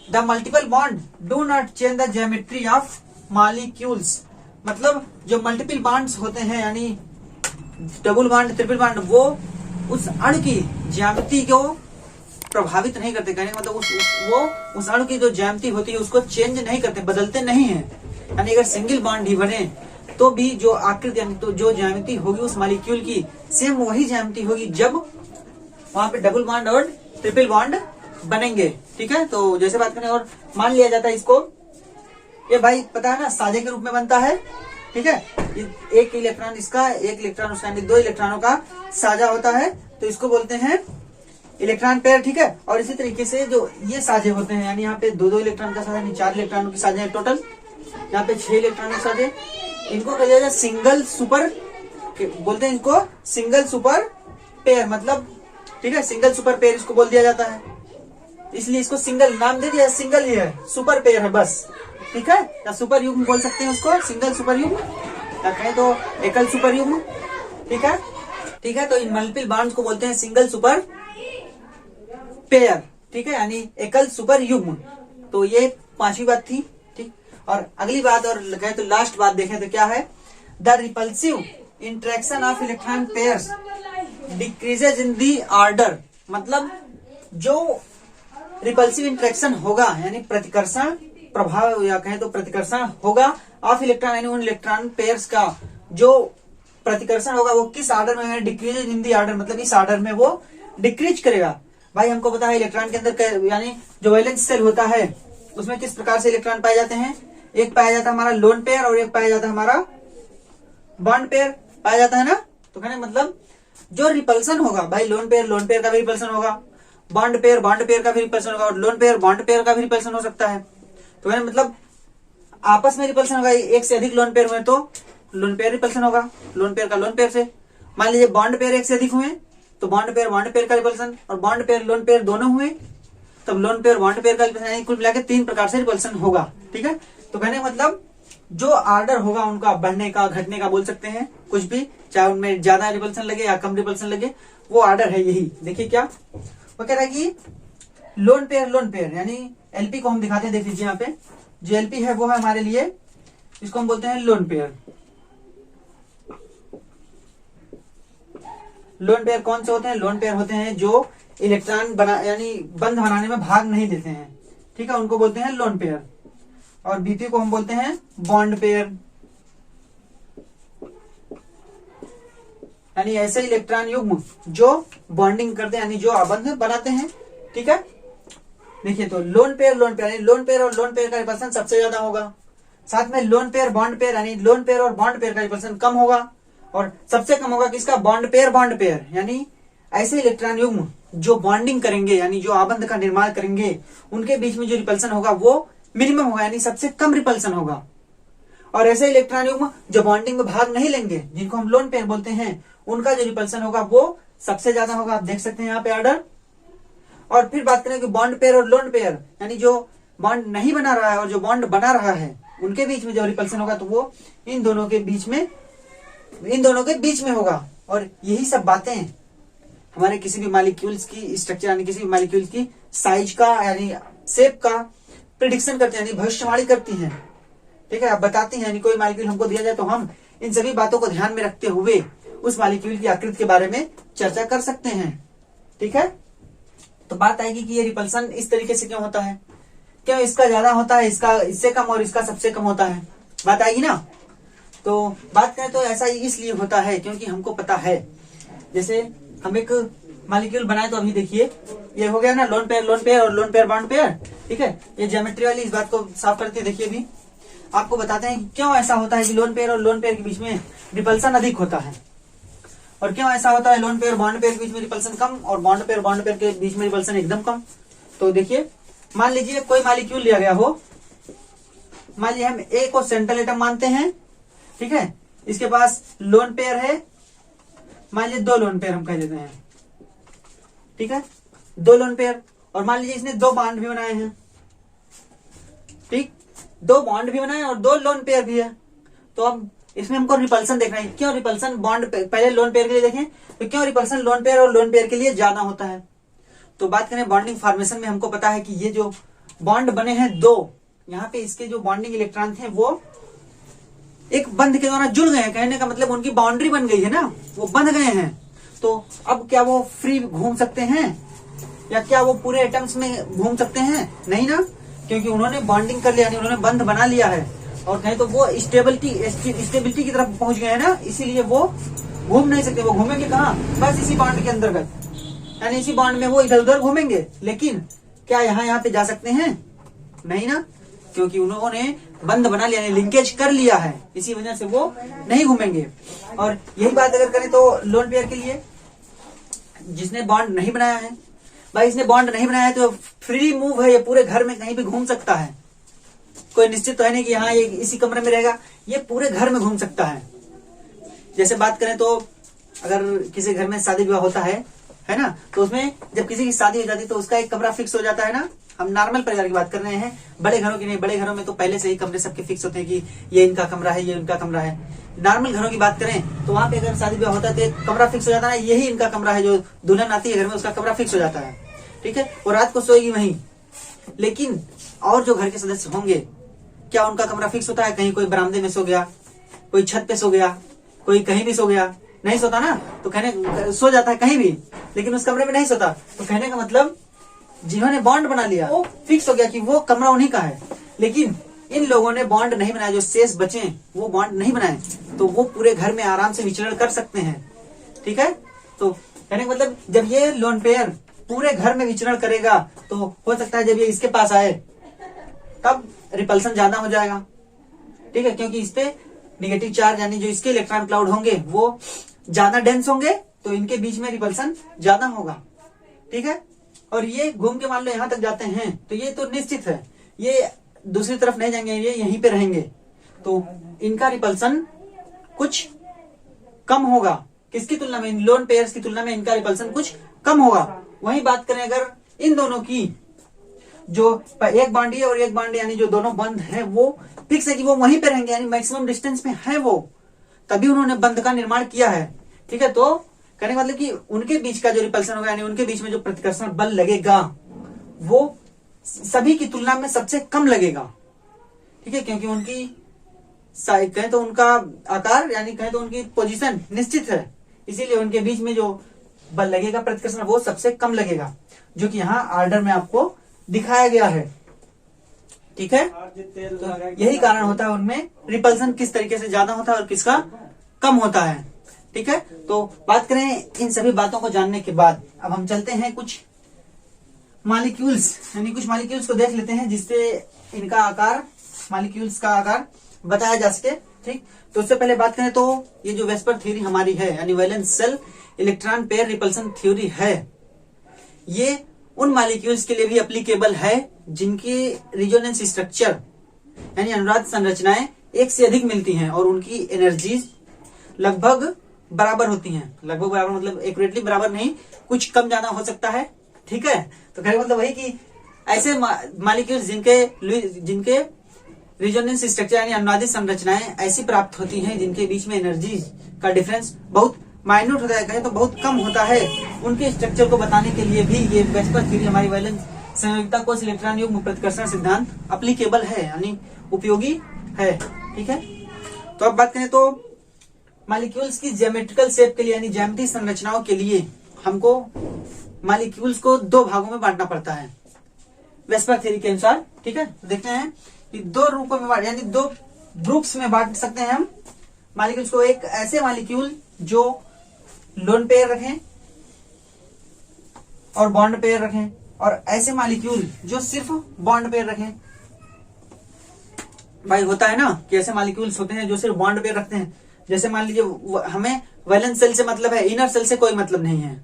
the multiple bond do not change the geometry of molecules. मतलब जो मल्टीपल बॉन्ड्स होते हैं, यानी डबल बॉन्ड, ट्रिपल बॉन्ड, वो उस अणु की ज्यामिति को प्रभावित नहीं करते। कहने का मतलब वो उस अणु की जो ज्यामिति होती है उसको चेंज नहीं करते, बदलते नहीं है। यानी अगर सिंगल बॉन्ड ही बने तो भी जो आकृति, यानी तो जो ज्यामिति होगी उस मॉलिक्यूल की, सेम वही ज्यामिति होगी जब वहां पे डबल बॉन्ड और ट्रिपल बॉन्ड बनेंगे। ठीक है, तो जैसे बात करें और मान लिया जाता है इसको, ये भाई पता है ना साझे के रूप में बनता है। ठीक है, एक इलेक्ट्रॉन इसका, एक इलेक्ट्रॉन उसका, यानी 2 इलेक्ट्रॉनों का साझा होता है, तो इसको बोलते हैं इलेक्ट्रॉन पेयर। ठीक है, और इसी तरीके से जो ये साझे होते हैं, यानी यहाँ पे 2-2 इलेक्ट्रॉन का साझा, 4 इलेक्ट्रॉनों की साझे है टोटल, यहाँ पे 6 इलेक्ट्रॉनों के साझे, इनको कहा जाएगा सिंगल सुपर, बोलते हैं इनको सिंगल सुपर पेयर। मतलब ठीक है, सिंगल सुपर पेयर इसको बोल दिया जाता है, इसलिए इसको सिंगल नाम दे दिया, सिंगल ही है, सुपर पेयर है बस। ठीक है, या सुपर युग्म बोल सकते हैं उसको, सिंगल सुपर युग्म, या कहें तो एकल सुपर युग्म। ठीक है, ठीक है, तो इन मल्टीपल बॉन्ड्स को बोलते हैं सिंगल सुपर पेयर। ठीक है, यानी एकल सुपर युग्म। तो ये पांचवी बात थी। ठीक, और अगली बात और कहें तो लास्ट बात देखें तो क्या है, the repulsive interaction of electron pairs decreases in the order. मतलब जो रिपल्सिव इंटरेक्शन होगा यानी प्रतिकर्षण प्रभाव या कहें तो प्रतिकर्षण होगा ऑफ इलेक्ट्रॉन यानी उन इलेक्ट्रॉन पेयर्स का जो प्रतिकर्षण होगा वो किस ऑर्डर में, डिक्रीज इन दी ऑर्डर, मतलब इस ऑर्डर में वो डिक्रीज करेगा। भाई हमको पता है इलेक्ट्रॉन के अंदर यानी जो वैलेंस सेल होता है उसमें किस प्रकार से इलेक्ट्रॉन पाए जाते हैं, एक पाया जाता है हमारा लोन पेयर और एक पाया जाता है हमारा बॉन्ड पेयर पाया जाता है ना। तो कहने मतलब जो रिपल्सन होगा भाई लोन पेयर का भी रिपल्सन होगा, बॉन्ड पेयर का भी रिपल्सन होगा और लोन पेयर बॉन्ड पेयर का भी रिपल्सन हो सकता है। तो कहने मतलब आपस में रिपल्सन होगा, एक से अधिक लोन पेयर हुए तो लोन पेयर रिपल्सन होगा लोन पेयर का लोन पेयर से। मान लीजिए बॉन्ड पेयर एक से अधिक हुए तो बॉन्ड पेयर का रिपल्सन, और बॉन्ड पेयर लोन पेयर दोनों हुए तब लोन पेयर बॉन्ड पेयर का रिपल्सन, कुल मिलाकर 3 प्रकार से रिपल्सन होगा। ठीक है, तो कहने मतलब जो ऑर्डर होगा उनका बढ़ने का घटने का बोल सकते हैं कुछ भी, चाहे उनमें ज्यादा रिपल्सन लगे या कम रिपल्सन लगे, वो ऑर्डर है यही। देखिए क्या वो कह रहा है कि लोन पेयर यानी एलपी को हम दिखाते हैं, देख लीजिए यहाँ पे जो एलपी है वो है हमारे लिए, इसको हम बोलते हैं लोन पेयर। लोन पेयर कौन से होते हैं, लोन पेयर होते हैं जो इलेक्ट्रॉन यानी बंध बनाने में भाग नहीं देते हैं। ठीक है, उनको बोलते हैं लोन पेयर। और बीपी को हम बोलते हैं बॉन्ड पेयर, यानी ऐसे इलेक्ट्रॉन युग्म जो बॉन्डिंग करते हैं यानी जो आबंध बनाते हैं। ठीक है, देखिए तो लोन पेयर यानी लोन पेयर और लोन पेयर का रिपल्सन सबसे ज्यादा होगा, साथ में लोन पेयर बॉन्ड पेयर यानी लोन पेयर और बॉन्ड पेयर का रिपल्सन कम होगा, और सबसे कम होगा किसका, बॉन्ड पेयर यानी ऐसे इलेक्ट्रॉन युग्म जो बॉन्डिंग करेंगे यानी जो आबंध का निर्माण करेंगे उनके बीच में जो रिपल्सन होगा वो मिनिमम होगा यानी सबसे कम रिपल्सन होगा। और ऐसे इलेक्ट्रॉन युग्म जो बॉन्डिंग में भाग नहीं लेंगे जिनको हम लोन पेयर बोलते हैं उनका जो रिपल्सन होगा वो सबसे ज्यादा होगा। आप देख सकते हैं यहाँ पे ऑर्डर। और फिर बात करें कि बॉन्ड पेयर और लोन पेयर यानी जो बॉन्ड नहीं बना रहा है और जो बॉन्ड बना रहा है उनके बीच में जो रिपल्सन होगा तो वो इन दोनों के बीच में होगा। और यही सब बातें हमारे किसी भी मॉलिक्यूल्स की स्ट्रक्चर यानी किसी भी मॉलिक्यूल्स की साइज का यानी शेप का प्रिडिक्शन करते हैं यानी भविष्यवाणी करती हैं। ठीक है, आप बताती हैं यानी कोई मॉलिक्यूल हमको दिया जाए तो हम इन सभी बातों को ध्यान में रखते हुए उस मॉलिक्यूल की आकृति के बारे में चर्चा कर सकते हैं। ठीक है, तो बात आएगी कि ये रिपल्सन इस तरीके से क्यों होता है, क्यों इसका ज्यादा होता है, इसका इससे कम और इसका सबसे कम होता है, बात आएगी ना। तो बात करें तो ऐसा इसलिए होता है क्योंकि हमको पता है, जैसे हम एक मॉलिक्यूल बनाए तो अभी देखिए ये हो गया ना लोन पेयर और लोन पेयर बॉन्ड पेयर। ठीक है, ये ज्योमेट्री वाली इस बात को साफ करते देखिए। अभी आपको बताते हैं कि क्यों ऐसा होता है कि लोन पेयर और लोन पेयर के बीच में रिपल्सन अधिक होता है, और क्यों ऐसा होता है लोन पेयर बॉन्ड पेयर के बीच में रिपल्सन कम और बॉन्ड पेयर के बीच में रिपल्सन एकदम कम। तो देखिए मान लीजिए कोई मॉलिक्यूल लिया गया हो, मान लीजिए हम ए को सेंट्रल एटम मानते हैं। ठीक है, इसके पास लोन पेयर है, मान लीजिए 2 लोन पेयर हम कह देते हैं। ठीक है, 2 लोन पेयर, और मान लीजिए इसने 2 बॉन्ड भी बनाए हैं। ठीक, 2 बॉन्ड भी बनाए और 2 लोन पेयर भी है। तो अब इसमें हमको रिपल्सन देखना है, क्यों रिपल्सन बॉन्ड पहले लोन पेयर के लिए देखें तो क्यों रिपल्सन लोन पेयर और लोन पेयर के लिए ज्यादा होता है। तो बात करें बॉन्डिंग फॉर्मेशन में, हमको पता है कि ये जो बॉन्ड बने हैं 2, यहाँ पे इसके जो बॉन्डिंग इलेक्ट्रॉन थे वो एक बंध के द्वारा जुड़ गए हैं, कहने का मतलब उनकी बाउंड्री बन गई है ना, वो बंध गए हैं। तो अब क्या वो फ्री घूम सकते हैं या क्या वो पूरे एटम्स में घूम सकते हैं, नहीं ना, क्योंकि उन्होंने बॉन्डिंग कर लिया यानी उन्होंने बंध बना लिया है, और कहें तो वो स्टेबिलिटी की तरफ पहुंच गए हैं ना, इसीलिए वो घूम नहीं सकते। वो घूमेंगे कहाँ, बस इसी बॉन्ड के अंतर्गत, यानी इसी बॉन्ड में वो इधर उधर घूमेंगे। लेकिन क्या यहाँ पे जा सकते हैं, नहीं ना, क्योंकि उन्होंने बंध बना लिया, लिंकेज कर लिया है, इसी वजह से वो नहीं घूमेंगे। और यही बात अगर करें तो लोन पेयर के लिए, जिसने बॉन्ड नहीं बनाया है, भाई इसने बॉन्ड नहीं बनाया है तो फ्री मूव है, ये पूरे घर में कहीं भी घूम सकता है, कोई निश्चित तो है नहीं कि हाँ ये इसी कमरे में रहेगा, ये पूरे घर में घूम सकता है। जैसे बात करें तो अगर किसी घर में शादी विवाह होता है ना, तो उसमें जब किसी की शादी हो जाती है तो उसका एक कमरा फिक्स हो जाता है ना। हम नॉर्मल परिवार की बात कर रहे हैं, बड़े घरों की नहीं। बड़े घरों में तो पहले से ही कमरे सबके फिक्स होते हैं कि ये इनका कमरा है, ये इनका कमरा है। नॉर्मल घरों की बात करें तो वहां पे अगर शादी विवाह होता है तो एक कमरा फिक्स हो जाता है, यही इनका कमरा है, जो दुल्हन आती है घर में उसका कमरा फिक्स हो जाता है। ठीक है, वो रात को सोएगी वहीं। लेकिन और जो घर के सदस्य होंगे, क्या उनका कमरा फिक्स होता है? कहीं कोई बरामदे में सो गया, कोई छत पे सो गया, कोई कहीं भी सो गया, नहीं सोता ना। तो कहने सो जाता है कहीं भी, लेकिन उस कमरे में नहीं सोता। तो कहने का मतलब जिन्होंने बॉन्ड बना लिया वो फिक्स हो गया कि वो कमरा उन्हीं का है। लेकिन इन लोगों ने बॉन्ड नहीं बनाया, जो शेष बचे वो बॉन्ड नहीं बनाए, तो वो पूरे घर में आराम से विचरण कर सकते हैं। ठीक है, तो कहने का मतलब जब ये लोन पेयर पूरे घर में विचरण करेगा तो हो सकता है जब ये इसके पास आए तब रिपल्सन ज्यादा हो जाएगा। ठीक है, क्योंकि इस पे निगेटिव चार्ज यानी जो इसके इलेक्ट्रॉन क्लाउड होंगे वो ज्यादा डेंस होंगे, तो इनके बीच में रिपल्सन ज्यादा होगा। ठीक है, और ये घूम के मान लो यहां तक जाते हैं तो ये तो निश्चित है, ये दूसरी तरफ नहीं जाएंगे, ये यहीं पे रहेंगे, तो इनका रिपल्सन कुछ कम होगा। किसकी तुलना में? इन लोन पेयर्स की तुलना में इनका रिपल्सन कुछ कम होगा। वहीं बात करें अगर इन दोनों की, जो एक बॉन्ड है और एक बॉन्ड यानी जो दोनों बंद है वो फिक्स है कि वो वहीं पे रहेंगे, यानी मैक्सिमम डिस्टेंस में है वो, तभी उन्होंने बंध का निर्माण किया है। ठीक है, तो कहने का मतलब कि उनके बीच का जो रिपल्सन होगा यानी उनके बीच में जो प्रतिकर्षण बल लगेगा वो सभी की तुलना में सबसे कम लगेगा। ठीक है, क्योंकि उनकी कहें तो उनका आकार यानी कहें तो उनकी पोजीशन निश्चित है, इसीलिए उनके बीच में जो बल लगेगा प्रतिकर्षण वो सबसे कम लगेगा, जो कि यहाँ आर्डर में आपको दिखाया गया है। ठीक है, तो यही कारण होता है उनमें रिपल्सन किस तरीके से ज्यादा होता है और किसका कम होता है। ठीक है, तो बात करें इन सभी बातों को जानने के बाद अब हम चलते हैं कुछ मॉलिक्यूल्स यानी कुछ मॉलिक्यूल्स को देख लेते हैं जिससे इनका आकार, मॉलिक्यूल्स का आकार बताया जा सके। ठीक, तो उससे पहले बात करें तो ये जो वेस्पर थ्योरी हमारी है यानी valence shell electron pair repulsion theory है, ये उन मॉलिक्यूल्स के लिए भी एप्लीकेबल है जिनकी रिजोनेंस स्ट्रक्चर यानी अनुनाद संरचनाएं एक से अधिक मिलती हैं और उनकी एनर्जीज लगभग बराबर होती हैं। लगभग बराबर मतलब एक्यूरेटली बराबर नहीं, कुछ कम ज्यादा हो सकता है। ठीक है, तो कहने मतलब वही कि ऐसे मॉलिक्यूल्स जिनके रिजोनेंस स्ट्रक्चर यानी अनुनादित संरचनाएं ऐसी प्राप्त होती हैं जिनके बीच में एनर्जी का डिफरेंस बहुत माइन्यूट होता है, कहें तो बहुत कम होता है, उनके स्ट्रक्चर को बताने के लिए भी ये वेस्पर थ्योरी हमारी वैलेंस संयोगिता कोष इलेक्ट्रॉन युग्म प्रतिकर्षण सिद्धांत एप्लीकेबल है यानी उपयोगी है। ठीक है, तो अब बात करें तो मॉलिक्यूल्स की ज्योमेट्रिकल शेप के लिए यानी ज्यामितीय संरचनाओं के लिए हमको मॉलिक्यूल्स को दो भागों में बांटना पड़ता है वेस्पर थ्योरी के अनुसार। ठीक है, तो देखते हैं कि दो रूपों में यानी दो ग्रुप्स में बांट सकते हैं हम मॉलिक्यूल्स को। एक ऐसे मॉलिक्यूल जो लोन पेयर रखें और बॉन्ड पेयर रखें, और ऐसे मॉलिक्यूल जो सिर्फ बॉन्ड पेयर रखें। भाई होता है ना कि ऐसे मॉलिक्यूल्स होते हैं जो सिर्फ बॉन्ड पेयर रखते हैं, जैसे मान लीजिए हमें वैलेंस सेल से मतलब है, इनर सेल से कोई मतलब नहीं है।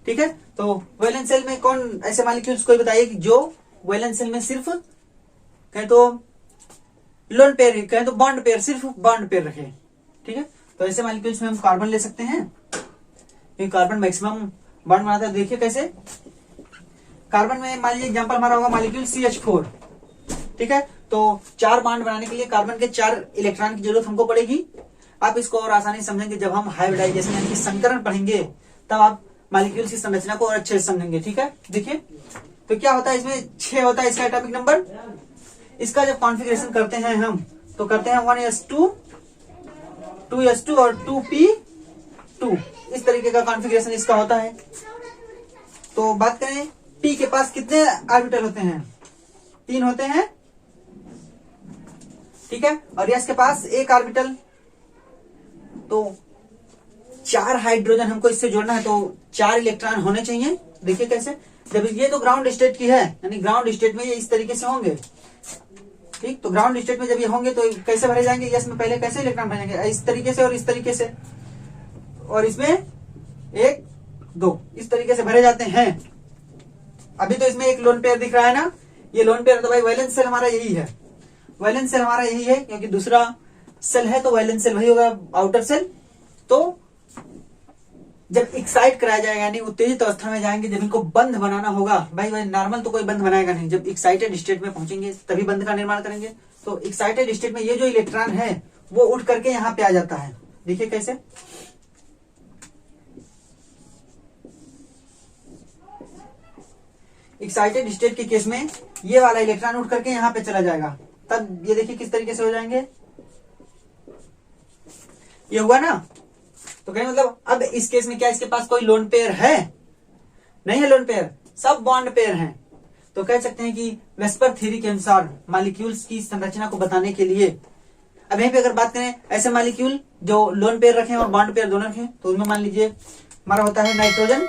ठीक है, तो वैलेंस सेल में कौन ऐसे मॉलिक्यूल्स कोई बताइए कि जो वैलेंस सेल में सिर्फ कहें तो लोन पेयर, कहें तो बॉन्ड पेयर, सिर्फ बॉन्ड पेयर रखे। ठीक है, तो ऐसे मॉलिक्यूल्स में हम कार्बन ले सकते हैं, क्योंकि कार्बन मैक्सिमम बॉन्ड बनाता है। देखिए कैसे, कार्बन में मान लीजिए एग्जांपल हमारा होगा मॉलिक्यूल CH4। ठीक है, तो 4 बॉन्ड बनाने के लिए कार्बन के 4 इलेक्ट्रॉन की जरूरत हमको पड़ेगी। आप इसको और आसानी से समझेंगे जब हम हाइब्रिडाइजेशन यानी कि संकरण पढ़ेंगे, तब आप मॉलिक्यूल्स की संरचना को और अच्छे से समझेंगे। ठीक है, देखिए तो क्या होता है, इसमें 6 होता है इसका एटॉमिक नंबर। इसका जब कॉन्फ़िगरेशन करते हैं हम तो करते हैं 1s2 2s2 और 2p2, इस तरीके का कॉन्फ़िगरेशन इसका होता है। तो बात करें p के पास कितने ऑर्बिटल होते हैं? 3 होते हैं। ठीक है, और s के पास 1 ऑर्बिटल, तो 4 हाइड्रोजन हमको इससे जोड़ना है, तो 4 इलेक्ट्रॉन होने चाहिए। देखिए कैसे, जब ये तो ग्राउंड स्टेट की है यानी ग्राउंड स्टेट में ये इस तरीके से होंगे। ठीक, तो ग्राउंड स्टेट में जब ये होंगे तो कैसे भरे जाएंगे? यस में पहले कैसे इलेक्ट्रॉन भरे जाएंगे? इस तरीके से और इस तरीके से, और इसमें 1 2 इस तरीके से भरे जाते हैं। अभी तो इसमें एक लोन पेयर दिख रहा है ना, ये लोन पेयर, तो भाई वैलेंस सेल हमारा यही है, वैलेंस सेल हमारा यही है, क्योंकि दूसरा सेल है तो वैलेंस सेल वही होगा आउटर सेल। तो जब एक्साइट कराया जाएगा यानी उत्तेजित अवस्था में जाएंगे, जब इनको बंध बनाना होगा, भाई नॉर्मल तो कोई बंध बनाएगा नहीं, जब एक्साइटेड स्टेट में पहुंचेंगे तभी बंध का निर्माण करेंगे। तो एक्साइटेड स्टेट में ये जो इलेक्ट्रॉन है वो उठ करके यहाँ पे आ जाता है। देखिए कैसे, एक्साइटेड स्टेट के केस में ये वाला इलेक्ट्रॉन उठ करके यहाँ पे चला जाएगा, तब ये देखिए किस तरीके से हो जाएंगे, ये हुआ ना। तो कहें मतलब अब इस केस में क्या इसके पास कोई लोन पेयर है? नहीं है लोन पेयर, सब बॉन्ड पेयर हैं। तो कह सकते हैं कि वेस्पर थ्योरी के अनुसार मॉलिक्यूल्स की संरचना को बताने के लिए, अब यहीं पे अगर बात करें ऐसे मॉलिक्यूल जो लोन पेयर रखें और बॉन्ड पेयर दोनों रखें, तो उनमें मान लीजिए हमारा होता है नाइट्रोजन,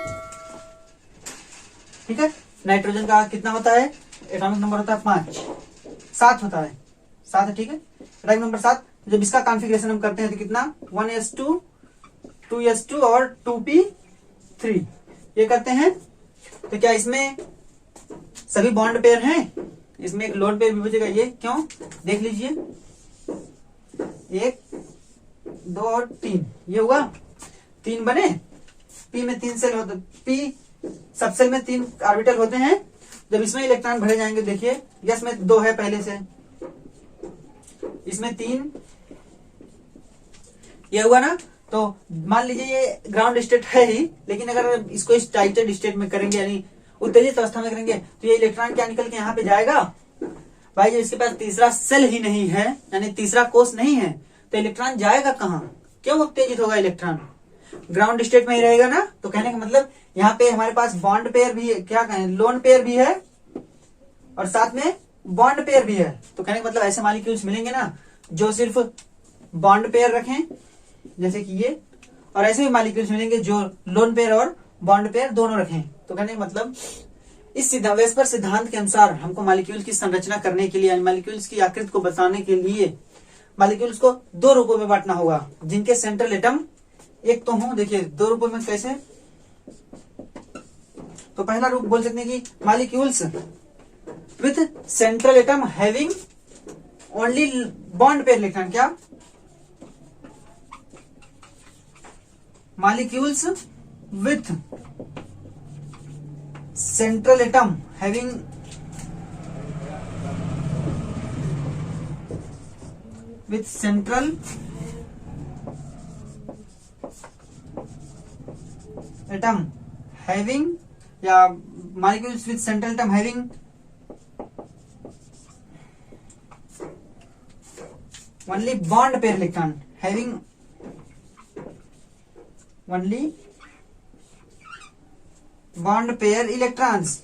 ठीक है। नाइट्रोजन का कितना होता है, एटॉमिक नंबर होता है 5, 7 होता है, 7 है, ठीक है। Atomic number 7। जब इसका कॉन्फ़िगरेशन हम करते हैं तो कितना 1s2 2s2 और 2p3 ये करते हैं। तो क्या इसमें सभी बॉन्ड पेयर हैं? इसमें एक लोन पेयर भी बचेगा, ये क्यों देख लीजिए, 1 2 और 3 ये हुआ, 3 बने। पी में 3 सेल होते, पी सब सेल में 3 ऑर्बिटल होते हैं। जब इसमें इलेक्ट्रॉन भरे जाएंगे, देखिए यस में 2 है पहले से, इसमें 3 ये हुआ ना। तो मान लीजिए ये ग्राउंड स्टेट है ही, लेकिन अगर इसको इस टाइटेड स्टेट में करेंगे यानी उत्तेजित अवस्था में करेंगे तो ये इलेक्ट्रॉन क्या निकल के यहाँ पे जाएगा? भाई जब इसके पास तीसरा सेल ही नहीं है यानी तीसरा कोष नहीं है तो इलेक्ट्रॉन जाएगा कहाँ? क्यों उत्तेजित होगा इलेक्ट्रॉन? ग्राउंड स्टेट में ही रहेगा ना। तो कहने का मतलब यहाँ पे हमारे पास बॉन्ड पेयर भी है, क्या कहें, लोन पेयर भी है और साथ में बॉन्ड पेयर भी है। तो कहने का मतलब ऐसे मॉलिक्यूल्स मिलेंगे ना जो सिर्फ बॉन्ड पेयर रखें जैसे कि ये, और ऐसे भी मॉलिक्यूल्स मिलेंगे जो लोन पेयर और बॉन्ड पेयर दोनों रखें। तो कहने का मतलब इस वेस्पर सिद्धांत के अनुसार हमको मॉलिक्यूल की संरचना करने के लिए, मॉलिक्यूल्स की आकृति को बताने के लिए मॉलिक्यूल्स को 2 रूपों में बांटना होगा, जिनके सेंट्रल एटम एक तो हो, देखिए 2 रूपों में कैसे। तो पहला रूप बोल सकते हैं कि molecules with central atom having only bond pair electron, क्या molecules with central atom having with central atom having या molecules with central atom having only bond pair electron, having only bond pair electrons.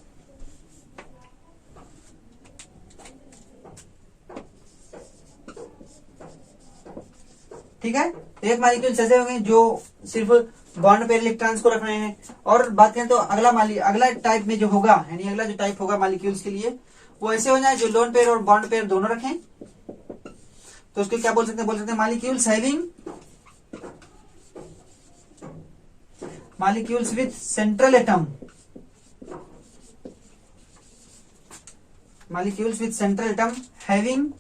ठीक है, एक molecules ऐसे होंगे जो सिर्फ bond pair electrons को रख रहे हैं। और बात करें तो अगला टाइप में जो होगा, यानी अगला जो टाइप होगा मॉलिक्यूल्स के लिए, वो ऐसे हो जाए जो लोन पेयर और बॉन्ड पेयर दोनों रखें। तो उसको क्या बोल सकते हैं? बोल सकते हैं molecules having molecules with central atom, molecules with central atom having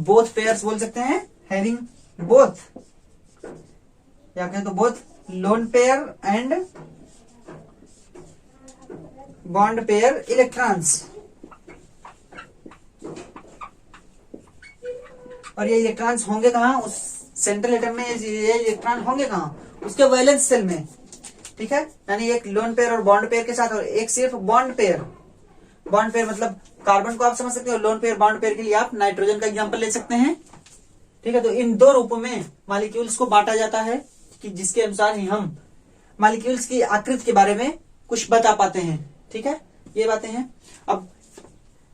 both pairs बोल सकते हैं, हैविंग बोथ, या कहें तो both lone pair and bond pair electrons. और ये इलेक्ट्रॉन्स होंगे कहाँ? उस सेंट्रल एटम में ये इलेक्ट्रॉन होंगे कहाँ? उसके वैलेंस सेल में, ठीक है। यानी एक लोन पेयर और बॉन्ड पेयर के साथ और एक सिर्फ बॉन्ड पेयर। बॉन्ड पेयर मतलब कार्बन को आप समझ सकते हो, लोन पेयर बॉन्ड पेयर के लिए आप नाइट्रोजन का एग्जांपल ले सकते हैं, ठीक है। तो इन 2 रूपों में मॉलिक्यूल्स को बांटा जाता है कि जिसके अनुसार ही हम मॉलिक्यूल्स की आकृति के बारे में कुछ बता पाते हैं, ठीक है। ये बातें हैं। अब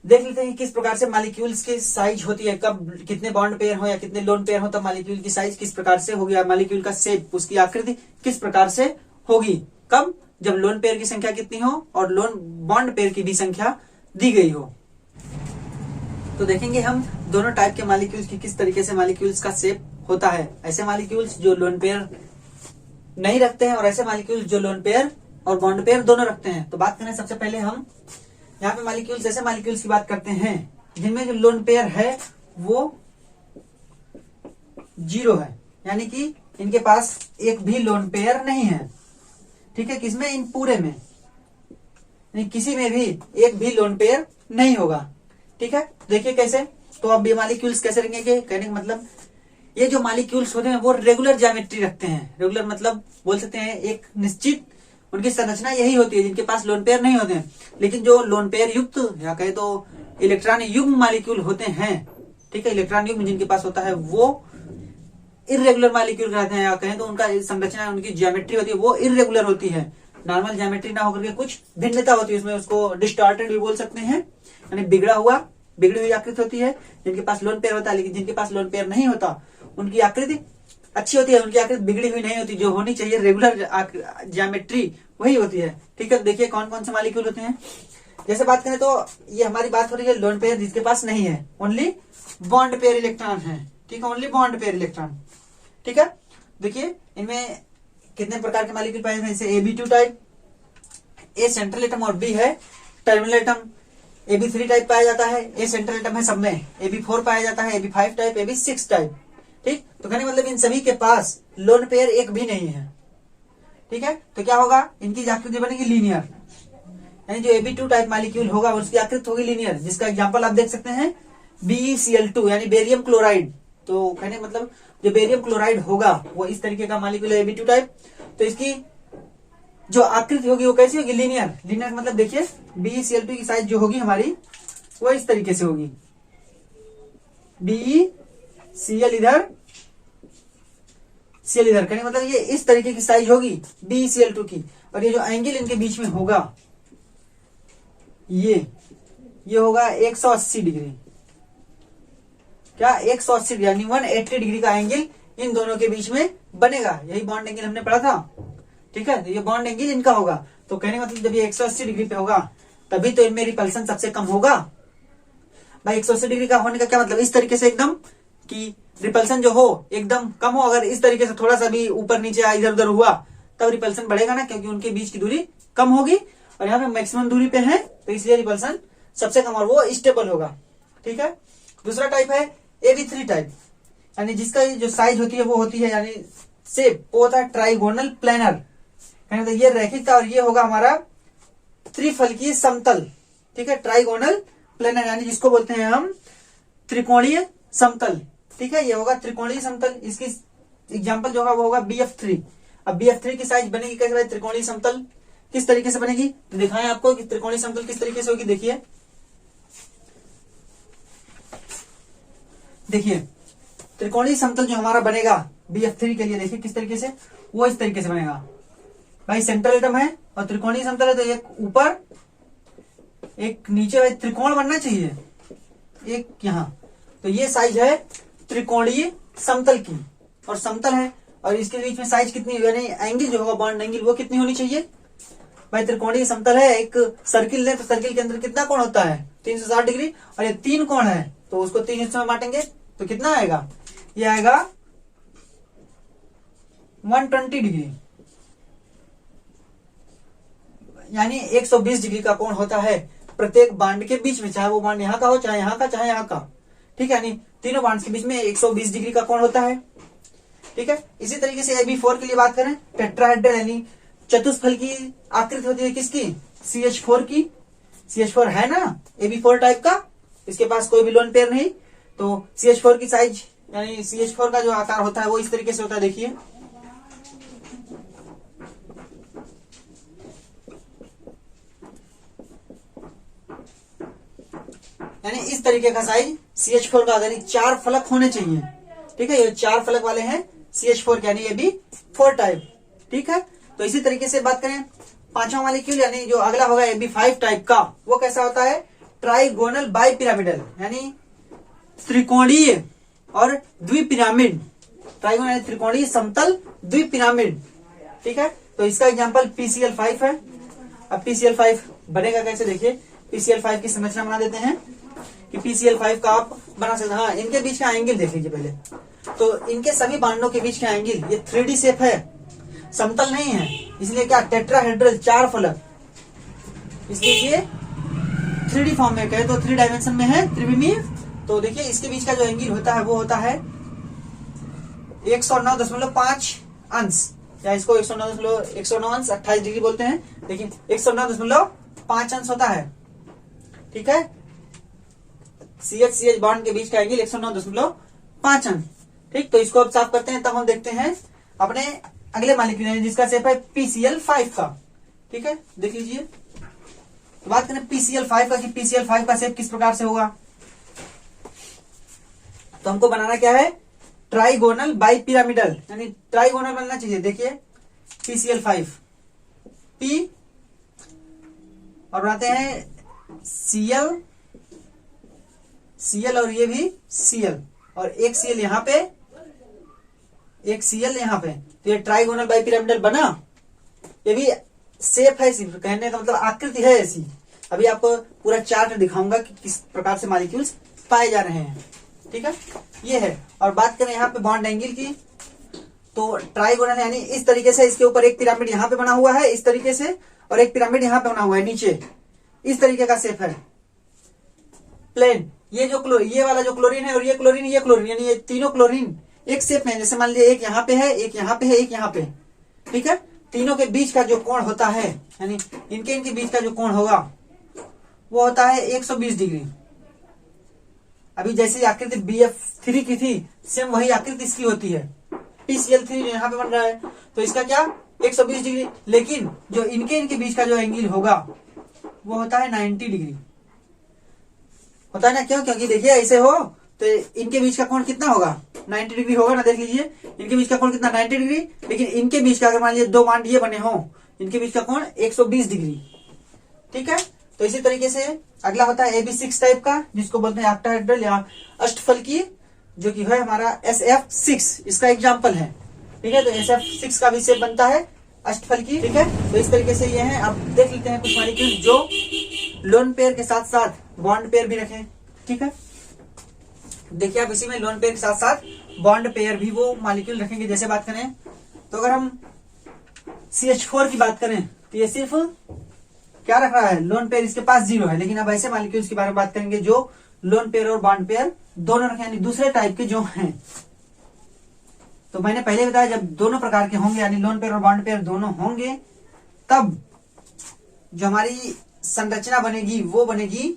देख लेते हैं किस प्रकार से मॉलिक्यूल्स की साइज होती है, कब कितने बॉन्ड पेयर हो या कितने लोन पेयर हो तब मॉलिक्यूल की साइज किस प्रकार से होगी, मॉलिक्यूल का शेप, उसकी आकृति किस प्रकार से होगी, कब, जब लोन पेयर की संख्या कितनी हो और लोन बॉन्ड पेयर की भी संख्या दी गई हो। तो देखेंगे हम दोनों टाइप के मॉलिक्यूल्स की किस तरीके से मॉलिक्यूल्स का शेप होता है। ऐसे मॉलिक्यूल्स जो लोन पेयर नहीं रखते हैं और ऐसे मॉलिक्यूल्स जो लोन पेयर और बॉन्ड पेयर दोनों रखते हैं। तो बात करें सबसे पहले हम यहाँ पे मॉलिक्यूल्स, ऐसे मॉलिक्यूल्स की बात करते हैं जिनमें जो लोन पेयर है वो 0 है, यानी कि इनके पास एक भी लोन पेयर नहीं है, ठीक है। किसमें? इन पूरे में, किसी में भी एक भी लोन पेयर नहीं होगा, ठीक है। देखिए कैसे, तो अब ये मॉलिक्यूल्स कैसे रहेंगे? कहने का मतलब ये जो मॉलिक्यूल्स होते हैं वो रेगुलर ज्योमेट्री रखते हैं। रेगुलर मतलब बोल सकते हैं एक निश्चित उनकी संरचना यही होती है जिनके पास लोन पेयर नहीं होते हैं। लेकिन जो लोन पेयर युक्त या कहे तो इलेक्ट्रॉन युग्म मॉलिक्यूल होते हैं, ठीक है, इलेक्ट्रॉन युग्म जिनके पास होता है वो इरेगुलर मॉलिक्यूल कहते हैं, या कहें तो उनका संरचना उनकी ज्योमेट्री होती है वो इरेगुलर होती है। नॉर्मल ज्योमेट्री ना होकर के कुछ भिन्नता होती है उसमें, उसको डिस्टॉर्टेड भी बोल सकते हैं, यानी बिगड़ी हुई आकृति होती है जिनके पास लोन पेयर होता है। लेकिन जिनके पास लोन पेयर नहीं होता उनकी आकृति अच्छी होती है, उनकी आकृति बिगड़ी हुई नहीं होती, जो होनी चाहिए रेगुलर ज्योमेट्री वही होती है। ठीक है, देखिए कौन कौन से मॉलिक्यूल होते हैं। जैसे बात करें तो ये हमारी बात हो रही है लोन पेयर जिसके पास नहीं है, ओनली बॉन्ड पेयर इलेक्ट्रॉन है। ठीक है, ओनली बॉन्ड पेयर इलेक्ट्रॉन। ठीक है, देखिए इनमें कितने प्रकार के मॉलिक्यूल पाए जाते हैं, जैसे AB2 टाइप, ए सेंट्रल एटम और बी है टर्मिनल एटम। AB3 टाइप पाया जाता है, ए सेंट्रल एटम है सब में। AB4 पाया जाता है, AB5 टाइप, AB6 टाइप। ठीक, तो कहने मतलब इन सभी के पास लोन पेयर एक भी नहीं है। ठीक है, तो क्या होगा, इनकी आकृति बनेगी लीनियर, यानी जो AB2 टाइप मॉलिक्यूल होगा उसकी आकृति होगी लीनियर, जिसका एग्जांपल आप देख सकते हैं BeCl2 यानी बेरियम क्लोराइड। तो कहने मतलब जो बेरियम क्लोराइड होगा वो इस तरीके का मॉलिक्यूल है AB2 टाइप। तो इसकी जो आकृति होगी वो कैसी होगी, लीनियर। लीनियर मतलब देखिए BeCl2 की साइज जो होगी हमारी वो इस तरीके से होगी, BeCl इधर, Cl इधर, कहने मतलब ये इस तरीके की साइज होगी BeCl2 की। और ये जो एंगल इनके बीच में होगा ये होगा 180 डिग्री। क्या 180 डिग्री यानी 180 डिग्री का एंगल इन दोनों के बीच में बनेगा। यही बॉन्ड एंगल हमने पढ़ा था। ठीक है, तो ये बॉन्ड एंगल इनका होगा। तो कहने का मतलब जब ये 180 डिग्री पे होगा तभी तो इनमें रिपल्सन सबसे कम होगा। भाई 180 डिग्री का होने का क्या मतलब, इस तरीके से एकदम कि रिपल्सन जो हो एकदम कम हो। अगर इस तरीके से थोड़ा सा भी ऊपर नीचे या इधर उधर हुआ तब रिपल्सन बढ़ेगा ना, क्योंकि उनके बीच की दूरी कम होगी और यहाँ पे मैक्सिमम दूरी पे है तो इसलिए रिपल्सन सबसे कम और वो स्टेबल होगा। ठीक है, दूसरा टाइप है AB3 टाइप, यानी जिसका जो साइज होती है वो होती है यानी शेप वो होता है ट्राइगोनल प्लेनर, तो ये रैखिकता और ये होगा हमारा त्रिफलकीय समतल। ठीक है, ट्राइगोनल प्लेनर यानी जिसको बोलते हैं हम त्रिकोणीय समतल। ठीक है, ये होगा त्रिकोणीय समतल। इसकी एग्जांपल जो होगा वो होगा BF3। अब BF3 की साइज बनेगी कैसे भाई, त्रिकोणीय समतल किस तरीके से बनेगी, तो दिखाएं आपको कि त्रिकोणीय समतल किस तरीके से होगी। देखिए त्रिकोणीय समतल जो हमारा बनेगा BF3 के लिए, देखिए किस तरीके से, वो इस तरीके से बनेगा। भाई सेंट्रल एटम है और त्रिकोणीय समतल है तो एक ऊपर एक नीचे, भाई त्रिकोण बनना चाहिए एक यहाँ। तो ये साइज है त्रिकोणीय समतल की और समतल है, और इसके बीच में साइज कितनी, यानी एंगल जो होगा बॉन्ड एंगल वो कितनी होनी चाहिए। भाई त्रिकोणीय समतल है, एक सर्किल ले तो सर्किल के अंदर कितना कोण होता है 360 डिग्री, और ये 3 कोण है तो उसको 3 हिस्सों में बांटेंगे तो कितना आएगा, ये आएगा 120 डिग्री, यानी 120 डिग्री का कोण होता है प्रत्येक बांड के बीच में, चाहे वो बांड यहाँ का हो, चाहे यहाँ का, चाहे यहाँ का। ठीक है, यानी तीनों बांड्स के बीच में 120 डिग्री का कोण होता है। ठीक है, इसी तरीके से AB4 के लिए बात करें, टेट्राहेड्रल यानी चतुष्फल की आकृति होती है किसकी, CH4 की। CH4 है ना AB4 टाइप का, इसके पास कोई भी लोन पेयर नहीं, तो CH4 की साइज यानी CH4 का जो आकार होता है वो इस तरीके से होता है। देखिए यानी इस तरीके का साइज CH4 का, यानी 4 फलक होने चाहिए। ठीक है, ये 4 फलक वाले हैं CH4 के, यानी AB4 टाइप। ठीक है, तो इसी तरीके से बात करें पांचवा मॉलिक्यूल यानी जो अगला होगा AB5 टाइप का, वो कैसा होता है, ट्राइगोनल बाइपिरामिडल यानी त्रिकोणीय और द्विपिरामिड। ट्राइगोनल यानी त्रिकोणीय समतल द्विपिरामिड। ठीक है, तो इसका एग्जांपल PCl5 है। अब PCl5 बनेगा कैसे, देखिए PCl5 की संरचना बना देते हैं कि PCl5 का आप बना सकते हैं। हाँ, इनके बीच का एंगल देख लीजिए पहले, तो इनके सभी बांडों के बीच का एंगल ये 3D शेप है, समतल नहीं है, इसलिए क्या टेट्राहेड्रल 4 फलक, इसलिए ये 3D फॉर्म में कहे तो 3 डायमेंशन में है, त्रिविमीय। तो देखिए इसके बीच का जो एंगल होता है वो होता है 109.5 अंश, या इसको 109 अंश 28 डिग्री बोलते हैं, लेकिन 109.5 अंश होता है। ठीक है, CH बॉन्ड के बीच का एंगल 109.5 अंश। ठीक, तो इसको अब साफ करते हैं, तब हम देखते हैं अपने अगले मॉलिक्यूल जिसका शेप है PCl5 का। ठीक है, देख लीजिए। तो बात करें PCl5 का कि PCl5 का शेप किस प्रकार से होगा। तो हमको बनाना क्या है, ट्राइगोनल बाई पिरामिडल, यानी ट्राइगोनल बनना चाहिए। देखिए PCl5 P और बनाते हैं Cl और ये भी Cl और एक Cl यहाँ पे, एक Cl यहाँ पे, तो ये ट्राइगोनल बाई पिरामिडल बना। ये भी शेप है, सिर्फ कहने का मतलब आकृति है ऐसी। अभी आपको पूरा चार्ट दिखाऊंगा कि किस प्रकार से मॉलिक्यूल्स पाए जा रहे हैं। ठीक है, ये है। और बात करें यहाँ पे बॉन्ड एंगल की, तो ट्राइगोनल यानी इस तरीके से, इसके ऊपर एक पिरामिड यहाँ पे बना हुआ है इस तरीके से, और एक पिरामिड यहाँ पे बना हुआ है नीचे, इस तरीके का शेप है प्लेन। ये वाला जो क्लोरीन है और ये क्लोरीन, यानी ये तीनों क्लोरीन एक शेप में, जैसे मान लीजिए एक यहाँ पे है, एक यहाँ पे है, एक यहाँ पे। ठीक है, तीनों के बीच का जो कोण होता है, यानी इनके बीच का जो कोण होगा वो होता है 120 डिग्री। अभी जैसी आकृति BF3 की थी, सेम वही आकृति इसकी होती है। PCl3 यहाँ पे बन रहा है, तो इसका क्या 120 डिग्री, लेकिन जो इनके बीच का जो एंगल होगा वो होता है 90 डिग्री। होता है ना, क्यों? क्योंकि देखिए ऐसे हो तो इनके बीच का कोण कितना होगा, 90 डिग्री होगा ना। देख लीजिए इनके बीच का कोण कितना, 90 डिग्री, लेकिन इनके बीच का अगर मान लीजिए दो बांड ये बने हो, इनके बीच का कोण 120 डिग्री। ठीक है, तो इसी तरीके से अगला होता है AB6 टाइप का, जिसको बोलते हैं ऑक्टाहेड्रल या अष्टफलकीय, जो कि है हमारा SF6, इसका एग्जाम्पल है। ठीक है, तो SF6 का भी शेप बनता है अष्टफलकीय। ठीक है, तो इस तरीके से ये है। अब देख लेते हैं कुछ मॉलिक्यूल जो लोन पेयर के साथ साथ बॉन्ड पेयर भी रखें। ठीक है, देखिए आप इसी में लोन पेयर के साथ साथ बॉन्ड पेयर भी वो मॉलिक्यूल रखेंगे। जैसे बात करें तो अगर हम CH4 की बात करें तो ये सिर्फ क्या रख रहा है, लोन पेयर इसके पास 0 है। लेकिन अब ऐसे मॉलिक्यूल्स के बारे में बात करेंगे जो लोन पेयर और बॉन्ड पेयर दोनों रखे, यानी दूसरे टाइप के जो हैं। तो मैंने पहले बताया जब दोनों प्रकार के होंगे, यानी लोन पेयर और बॉन्ड पेयर दोनों होंगे, तब जो हमारी संरचना बनेगी वो बनेगी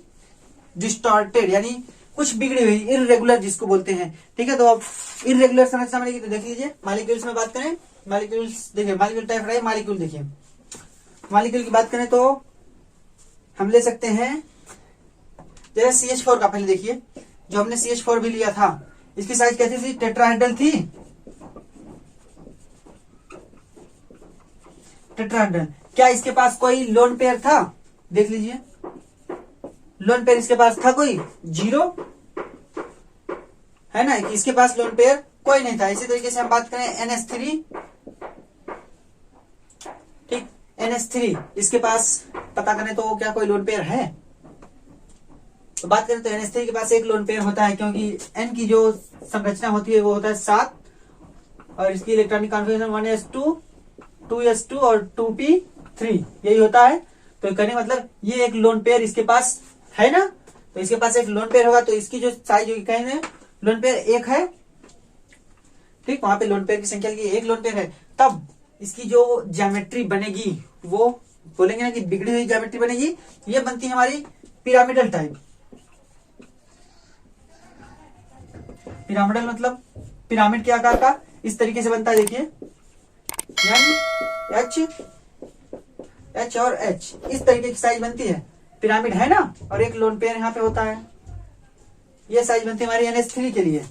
डिस्टॉर्टेड, यानी कुछ बिगड़ी हुई, इररेगुलर जिसको बोलते हैं। ठीक है, तो अब इररेगुलर संरचना बनेगी। तो देख लीजिए मॉलिक्यूल्स में बात करें, मॉलिक्यूल्स देखिए, मॉलिक्यूल टाइप रहे, मॉलिक्यूल देखिए, मॉलिक्यूल की बात करें तो हम ले सकते हैं जैसे CH4 का। पहले देखिए जो हमने CH4 भी लिया था, इसकी साइज कैसी थी, टेट्राहेड्रल थी। टेट्राहेड्रल, क्या इसके पास कोई लोन पेयर था? देख लीजिए लोन पेयर इसके पास था कोई, 0 है ना, कि इसके पास लोन पेयर कोई नहीं था। इसी तरीके से हम बात करें NH3, ठीक, NH3 इसके पास पता करें तो क्या कोई लोन पेयर है? तो बात करें तो NH3 के पास एक लोन पेयर होता है, क्योंकि N की जो संरचना होती है वो होता है 7 और इसकी इलेक्ट्रॉनिक कॉन्फ़िगरेशन 1s2, 2s2 और 2p3 यही होता है। तो कहने मतलब ये एक लोन पेयर इसके पास है ना, तो इसके पास एक लोन पेयर होगा, तो इसकी जो साइज होगी, कहेंगे लोन पेयर 1 है। ठीक, वहां पे लोन पेयर की संख्या की 1 लोन पेयर है, तब इसकी जो ज्योमेट्री बनेगी वो बोलेंगे ना कि बिगड़ी हुई ज्योमेट्री बनेगी। ये बनती है हमारी पिरामिडल टाइप। पिरामिडल मतलब पिरामिड के आकार का, इस तरीके से बनता है। देखिए H और H इस तरीके की साइज बनती है, पिरामिड है ना, और एक लोन पेयर यहाँ पे होता है। ये साइज बनती है हमारी NH3 के लिए।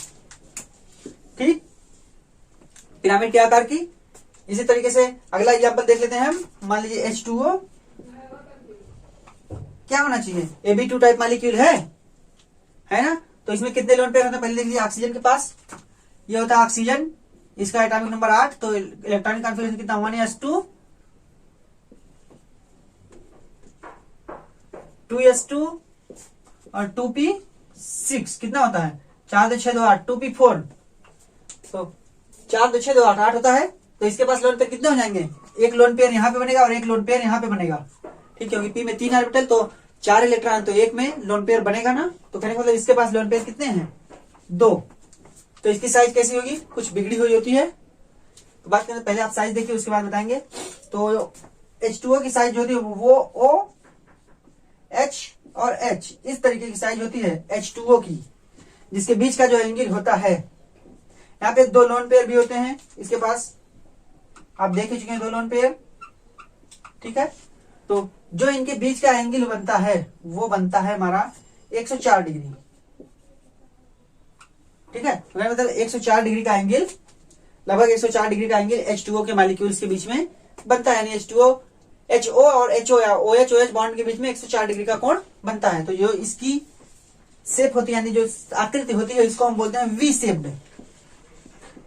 ठीक, पिरामिड के आकार की। इसी तरीके से अगला एग्जांपल देख लेते हैं हम। मान लीजिए H2O, क्या होना चाहिए, AB2 टाइप मॉलिक्यूल है ना, तो इसमें कितने लोन पेयर होते हैं? पहले देख लीजिए ऑक्सीजन के पास, ये होता है ऑक्सीजन, इसका एटॉमिक नंबर 8, तो इलेक्ट्रॉनिक कॉन्फ़िगरेशन कितना, 1s2, 2s2 और 2p6 कितना होता है, 4 2 6 2 8, 2p4, तो 4 2 6 2 8 8 होता है। तो इसके पास लोन पेयर कितने हो जाएंगे, एक लोन पेयर यहाँ पे बनेगा और एक लोन पेयर यहाँ पे बनेगा। ठीक, क्योंकि p में 3 ऑर्बिटल तो 4 इलेक्ट्रॉन, तो एक में लोन पेयर बनेगा ना, तो कहने का मतलब इसके पास लोन पेयर कितने हैं, 2। तो इसकी साइज कैसी होगी, कुछ बिगड़ी हुई होती है। तो बात करें पहले आप साइज देखिए, उसके बाद बताएंगे। तो H2O की साइज होती है वो O, H और H इस तरीके की साइज होती है H2O की, जिसके बीच का जो एंगल होता है यहाँ पे 2 लोन पेयर भी होते हैं इसके पास, आप देख ही चुके हैं 2 लोन पेयर, ठीक है। तो जो इनके बीच का एंगल बनता है वो बनता है हमारा 104 डिग्री, ठीक है। तो मतलब 104 डिग्री का एंगल, लगभग 104 डिग्री का एंगल H2O के मॉलिक्यूल्स के बीच में बनता है, यानी H2O, HO और HO या OH OH बॉन्ड के बीच में 104 डिग्री का कोण बनता है। तो जो इसकी शेप होती है, यानी जो आकृति होती है, इसको हम बोलते हैं वी शेप्ड।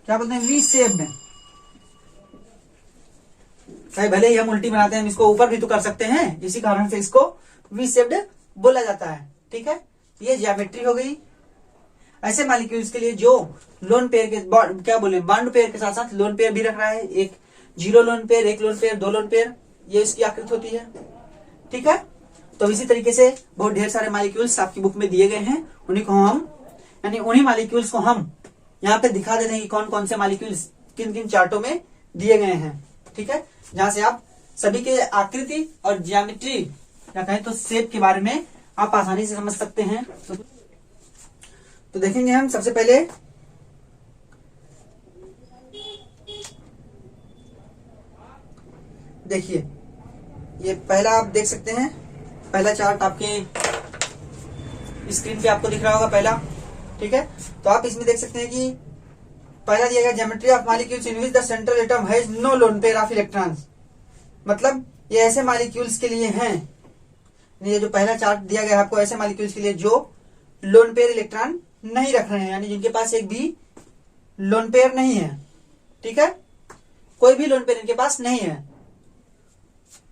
क्या बोलते हैं? V shaped. चाहे भले ही हम उल्टी बनाते हैं, हम इसको ऊपर भी तो कर सकते हैं, इसी कारण से इसको वी शेप्ड बोला जाता है, ठीक है। ये ज्योमेट्री हो गई ऐसे मॉलिक्यूल्स के लिए जो लोन पेयर के क्या बोले बॉन्ड पेयर के साथ साथ लोन पेयर भी रख रहा है, एक 0 lone pair, 1 lone pair, 2 lone pair, ये इसकी आकृति होती है, ठीक है। तो इसी तरीके से बहुत ढेर सारे मॉलिक्यूल्स आपकी बुक में दिए गए हैं, उन्हीं को हम, यानी उन्हीं मॉलिक्यूल्स को हम यहाँ पे दिखा देते हैं कि कौन कौन से मॉलिक्यूल्स किन किन चार्टों में दिए गए हैं, ठीक है। जहां से आप सभी के आकृति और ज्योमेट्री या कहें तो शेप के बारे में आप आसानी से समझ सकते हैं। तो देखेंगे हम सबसे पहले देखिए, ये पहला आप देख सकते हैं, पहला चार्ट आपके स्क्रीन पे आपको दिख रहा होगा पहला, ठीक है। तो आप इसमें देख सकते हैं कि पहला दिया गया geometry of molecules in which the central atom has no lone pair of electrons. मतलब ये ऐसे मॉलिक्यूल्स के लिए हैं, ये जो पहला चार्ट दिया गया है आपको, ऐसे मॉलिक्यूल्स के लिए जो लोन पेयर इलेक्ट्रॉन नहीं रख रहे हैं, यानी जिनके पास एक भी लोन पेयर नहीं है, ठीक है। कोई भी लोन पेयर इनके पास नहीं है,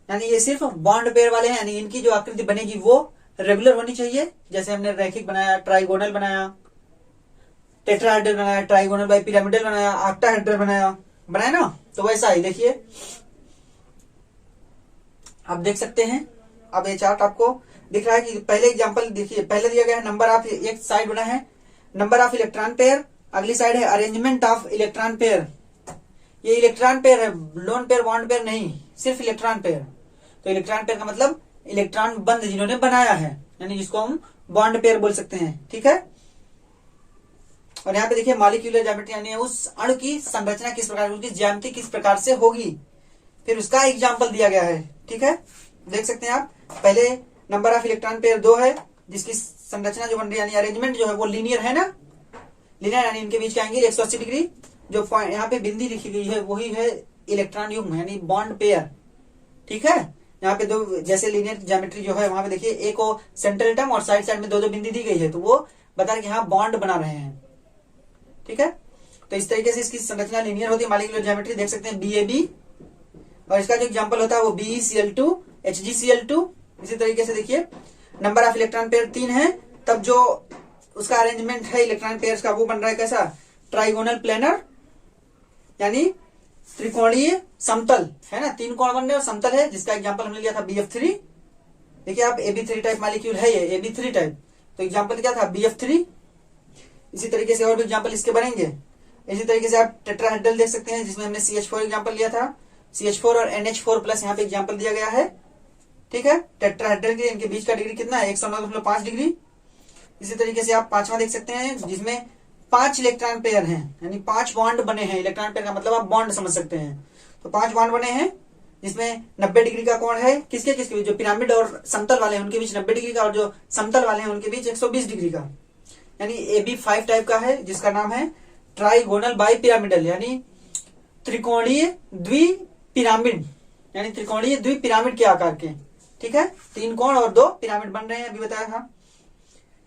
यानी ये सिर्फ बॉन्ड पेयर वाले हैं, यानी इनकी जो आकृति बनेगी वो रेगुलर होनी चाहिए। जैसे हमने रैखिक बनाया, ट्राइगोनल बनाया, टेट्राहेड्रल बनाया, ट्राइगोनल बाई पिरामिडल बनाया, ऑक्टाहेड्रल बनाया ना, तो वैसा ही देखिए आप देख सकते हैं। अब ये चार्ट आपको दिख रहा है कि पहले एग्जांपल देखिए, पहले दिया गया है नंबर ऑफ, एक साइड बना है नंबर ऑफ इलेक्ट्रॉन पेयर, अगली साइड है अरेंजमेंट ऑफ इलेक्ट्रॉन पेयर। ये इलेक्ट्रॉन पेयर है, लोन पेयर बॉन्ड पेयर नहीं, सिर्फ इलेक्ट्रॉन पेयर। तो इलेक्ट्रॉन पेयर का मतलब इलेक्ट्रॉन बंद जिन्होंने बनाया है, यानी जिसको हम बॉन्ड पेयर बोल सकते हैं, ठीक है। और यहाँ पे देखिए मॉलिक्यूलर ज्योमेट्री, यानी उस अणु की संरचना किस प्रकार, उसकी ज्यामिति किस प्रकार से होगी, फिर उसका एग्जाम्पल दिया गया है, ठीक है। देख सकते हैं आप, पहले नंबर ऑफ इलेक्ट्रॉन पेयर 2 है, जिसकी संरचना जो बन रही है यानी अरेंजमेंट जो है वो लीनियर है ना, लीनियर, यानी इनके बीच का एंगल 180 डिग्री। जो यहाँ पे बिंदी लिखी गई है वही है इलेक्ट्रॉन युग्म, यानी बॉन्ड पेयर, ठीक है। यहाँ पे दो, जैसे लीनियर ज्योमेट्री जो है वहां पे देखिए एक को सेंट्रल एटम और साइड साइड में 2-2 बिंदी दी गई है, तो वो बता रहे कि हाँ बॉन्ड बना रहे हैं, ठीक है। तो इस तरीके से इसकी संरचना लीनियर होती है। मॉलिक्यूलर ज्योमेट्री देख सकते हैं BAB, और इसका जो एग्जांपल होता है वो BeCl2, HgCl2। इसी तरीके से देखिए नंबर ऑफ इलेक्ट्रॉन पेयर 3 है, तब जो उसका अरेंजमेंट है इलेक्ट्रॉन पेयर्स का वो बन रहा है कैसा, ट्राइगोनल प्लेनर, यानी त्रिकोणीय समतल है ना, 3 कोण बन रहे और समतल है, जिसका एग्जांपल हमने लिया था BF3। देखिए आप AB3 टाइप मॉलिक्यूल है ये, AB3 टाइप, तो एग्जांपल क्या था BF3। इसी तरीके से और भी एग्जांपल इसके बनेंगे। इसी तरीके से आप टेट्राहेड्रल देख सकते हैं, जिसमें हमने CH4 एग्जांपल लिया था, CH4 और NH4 प्लस यहाँ पे एग्जांपल दिया गया है, ठीक है। टेट्राहेड्रल के इनके बीच का डिग्री कितना है, 109.5 डिग्री। इसी तरीके से आप 5वां देख सकते हैं, जिसमें 5 इलेक्ट्रॉन पेयर हैं, यानी 5 बॉन्ड बने हैं। इलेक्ट्रॉन पेयर का मतलब आप बॉन्ड समझ सकते हैं। तो 5 बॉन्ड बने हैं, जिसमें 90 डिग्री का कोण है, किसके किसके बीच, जो पिरामिड और समतल वाले हैं उनके बीच 90 डिग्री का, और जो समतल वाले हैं उनके बीच 120 डिग्री का, यानी AB5 टाइप का है, जिसका नाम है ट्राइगोनल बाई पिरामिडल, यानी त्रिकोणीय द्विपिरामिड, यानी त्रिकोणीय द्विपिरामिड के आकार के, ठीक है। 3 कोण और 2 पिरामिड बन रहे हैं, अभी बताया था।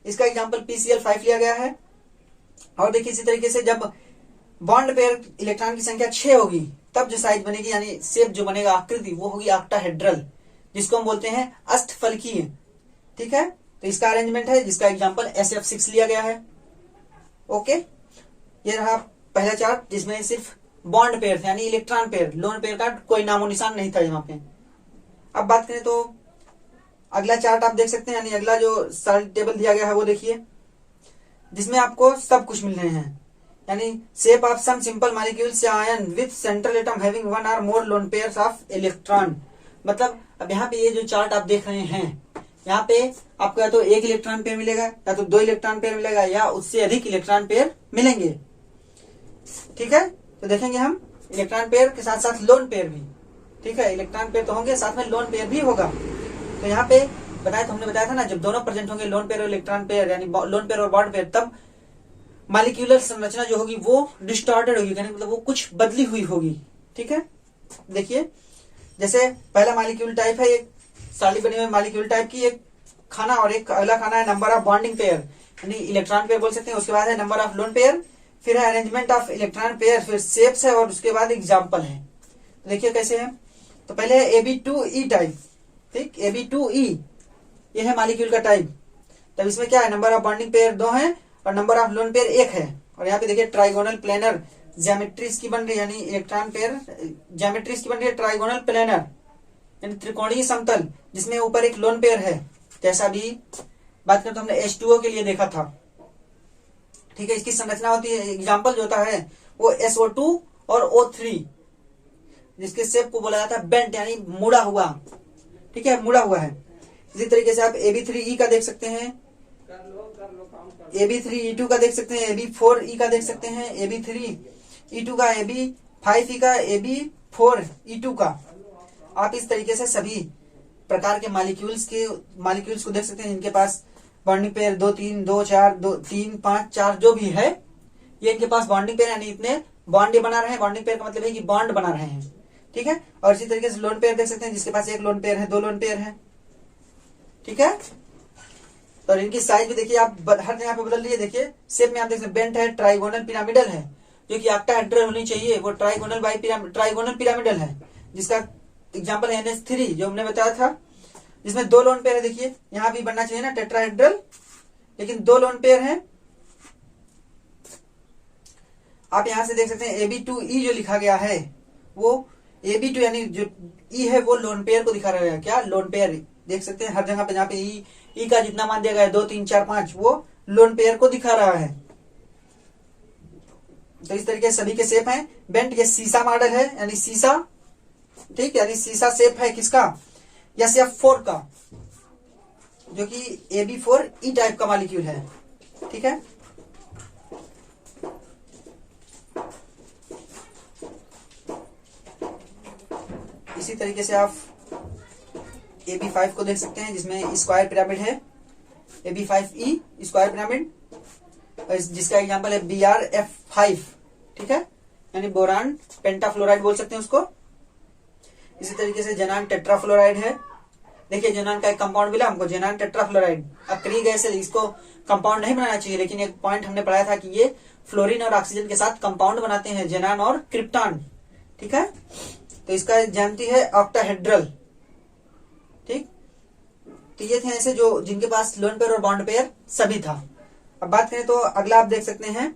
इसका एग्जांपल PCl5 लिया गया है। और देखिए इसी तरीके से जब बॉन्ड पेयर इलेक्ट्रॉन की संख्या 6 होगी, तब जो साइज बनेगी, यानी शेप जो बनेगा, आकृति, वो होगी ऑक्टाहेड्रल, जिसको हम बोलते हैं अष्टफलकीय, ठीक है। तो इसका अरेंजमेंट है, जिसका एग्जांपल SF6 लिया गया है, ओके। ये रहा पहला चार्ट, जिसमें सिर्फ बॉन्ड पेयर थे, यानी इलेक्ट्रॉन पेयर, लोन पेयर का कोई नामो निशान नहीं था यहाँ पे। अब बात करें तो अगला चार्ट आप देख सकते हैं, यानी अगला जो साइड टेबल दिया गया है वो देखिए, जिसमें आपको सब कुछ मिल रहे हैं, यानी shape of some simple molecules या ion with central atom having 1 और more lone pairs of electron. मतलब अब यहाँ पे ये जो चार्ट आप देख रहे हैं, यहाँ पे आपको या तो 1 इलेक्ट्रॉन पेयर मिलेगा, या तो 2 इलेक्ट्रॉन पेयर मिलेगा, या उससे अधिक इलेक्ट्रॉन पेयर मिलेंगे। ठीक है, तो देखेंगे हम इलेक्ट्रॉन पेयर के साथ साथ लोन पेयर भी। ठीक है, इलेक्ट्रॉन पेयर तो होंगे, साथ में लोन पेयर भी होगा। तो यहाँ पे बताया, तो हमने बताया था ना, जब दोनों प्रेजेंट होंगे लोन पेयर और इलेक्ट्रॉन पेयर, यानी लोन पेयर और बॉन्ड पेयर, तब मॉलिक्यूलर संरचना जो होगी वो डिस्टॉर्टेड होगी, यानी मतलब वो कुछ बदली हुई होगी। ठीक है, देखिए जैसे पहला मॉलिक्यूल टाइप है एक साली बनी हुई मॉलिक्यूल टाइप की एक खाना, और एक अगला खाना है नंबर ऑफ बॉन्डिंग पेयर, यानी इलेक्ट्रॉन पेयर बोल सकते हैं। उसके बाद है नंबर ऑफ लोन पेयर, फिर है अरेंजमेंट ऑफ इलेक्ट्रॉन पेयर, फिर शेप्स है, और उसके बाद एग्जाम्पल है। तो देखिए कैसे है, तो पहले है AB2E टाइप। ठीक, AB2E ये है मॉलिक्यूल का टाइप। तब इसमें क्या है, नंबर ऑफ बॉन्डिंग पेयर 2 है और नंबर ऑफ लोन पेयर 1 है। और यहाँ पे देखिए ट्राइगोनल प्लेनर ज्योमेट्री इसकी बन रही है, यानी इलेक्ट्रॉन पेयर ज्योमेट्री इसकी बन रही है ट्राइगोनल प्लेनर, यानी त्रिकोणीय समतल, जिसमें ऊपर एक लोन पेयर है। जैसा भी बात करें तो हमने H2O के लिए देखा था। ठीक है, इसकी संरचना होती है, एग्जाम्पल जो होता है वो SO2 और O3, जिसके शेप को बोला जाता है बेंट, यानी मुड़ा हुआ। ठीक है, मुड़ा हुआ है। इसी तरीके से आप AB3E का देख सकते हैं, AB3E2 का देख सकते हैं, AB4E का देख सकते हैं, AB3E2 का, AB5E का, AB4E2 का। आप इस तरीके से सभी प्रकार के मॉलिक्यूल्स को देख सकते हैं जिनके पास बॉन्डिंग पेयर 2 3 2 4 2 3 5 4 जो भी है, ये इनके पास बॉन्डिंग पेयर, यानी इतने बॉन्ड बना रहे हैं। बॉन्डिंग पेयर का मतलब है कि बॉन्ड बना रहे हैं। ठीक है, और इसी तरीके से लोन पेयर देख सकते हैं, जिसके पास एक लोन पेयर है, 2 लोन पेयर है। ठीक है, और इनकी साइज भी देखिए आप हर जगह पे बदल रही है। देखिए शेप में आप देख सकते हैं, बेंट है, ट्राइगोनल पिरामिडल है, जो कि ऑक्टाहेड्रल होनी चाहिए, वो ट्राइगोनल पिरामिडल है, जिसका एग्जांपल है NH3 जो हमने बताया था, जिसमें 2 लोन पेयर है। देखिए यहाँ भी बनना चाहिए ना टेट्राहेड्रल, लेकिन 2 लोन पेयर है। आप यहां से देख सकते हैं AB2E जो लिखा गया है, वो AB2 यानी जो E है वो लोन पेयर को दिखा रहा है। क्या, लोन पेयर देख सकते हैं हर जगह पे, जहाँ पे E का जितना मान दिया गया है 2 3 4 5, वो लोन पेयर को दिखा रहा है। तो इस तरीके से सभी के शेप हैं। बेंट ये सीसा मॉडल है, यानी सीसा। ठीक, यानी सीसा शेप है किसका, SF4 का, जो कि AB4E टाइप का मॉलिक्यूल है। ठीक है, इसी तरीके से आप AB5 को देख सकते हैं, जिसमें स्क्वायर पिरामिड है, AB5E स्क्वायर पिरामिड, जिसका एग्जांपल है BrF5। ठीक है, यानी बोरान पेंटाफ्लोराइड बोल सकते हैं उसको। इसी तरीके से जेनान टेट्राफ्लोराइड है। देखिए जेनान का एक कंपाउंड मिला हमको, जेनान टेट्राफ्लोराइड। अक्री गैस है, इसको कंपाउंड नहीं बनाना चाहिए, लेकिन एक पॉइंट हमने पढ़ाया था कि ये फ्लोरीन और ऑक्सीजन के साथ कंपाउंड बनाते हैं, जेनान और क्रिप्टॉन। ठीक है, तो इसका ज्यामिति है ऑक्टाहेड्रल। ठीक, तो ये थे ऐसे जो जिनके पास लोन पेयर और बॉन्ड पेयर सभी था। अब बात करें तो अगला आप देख सकते हैं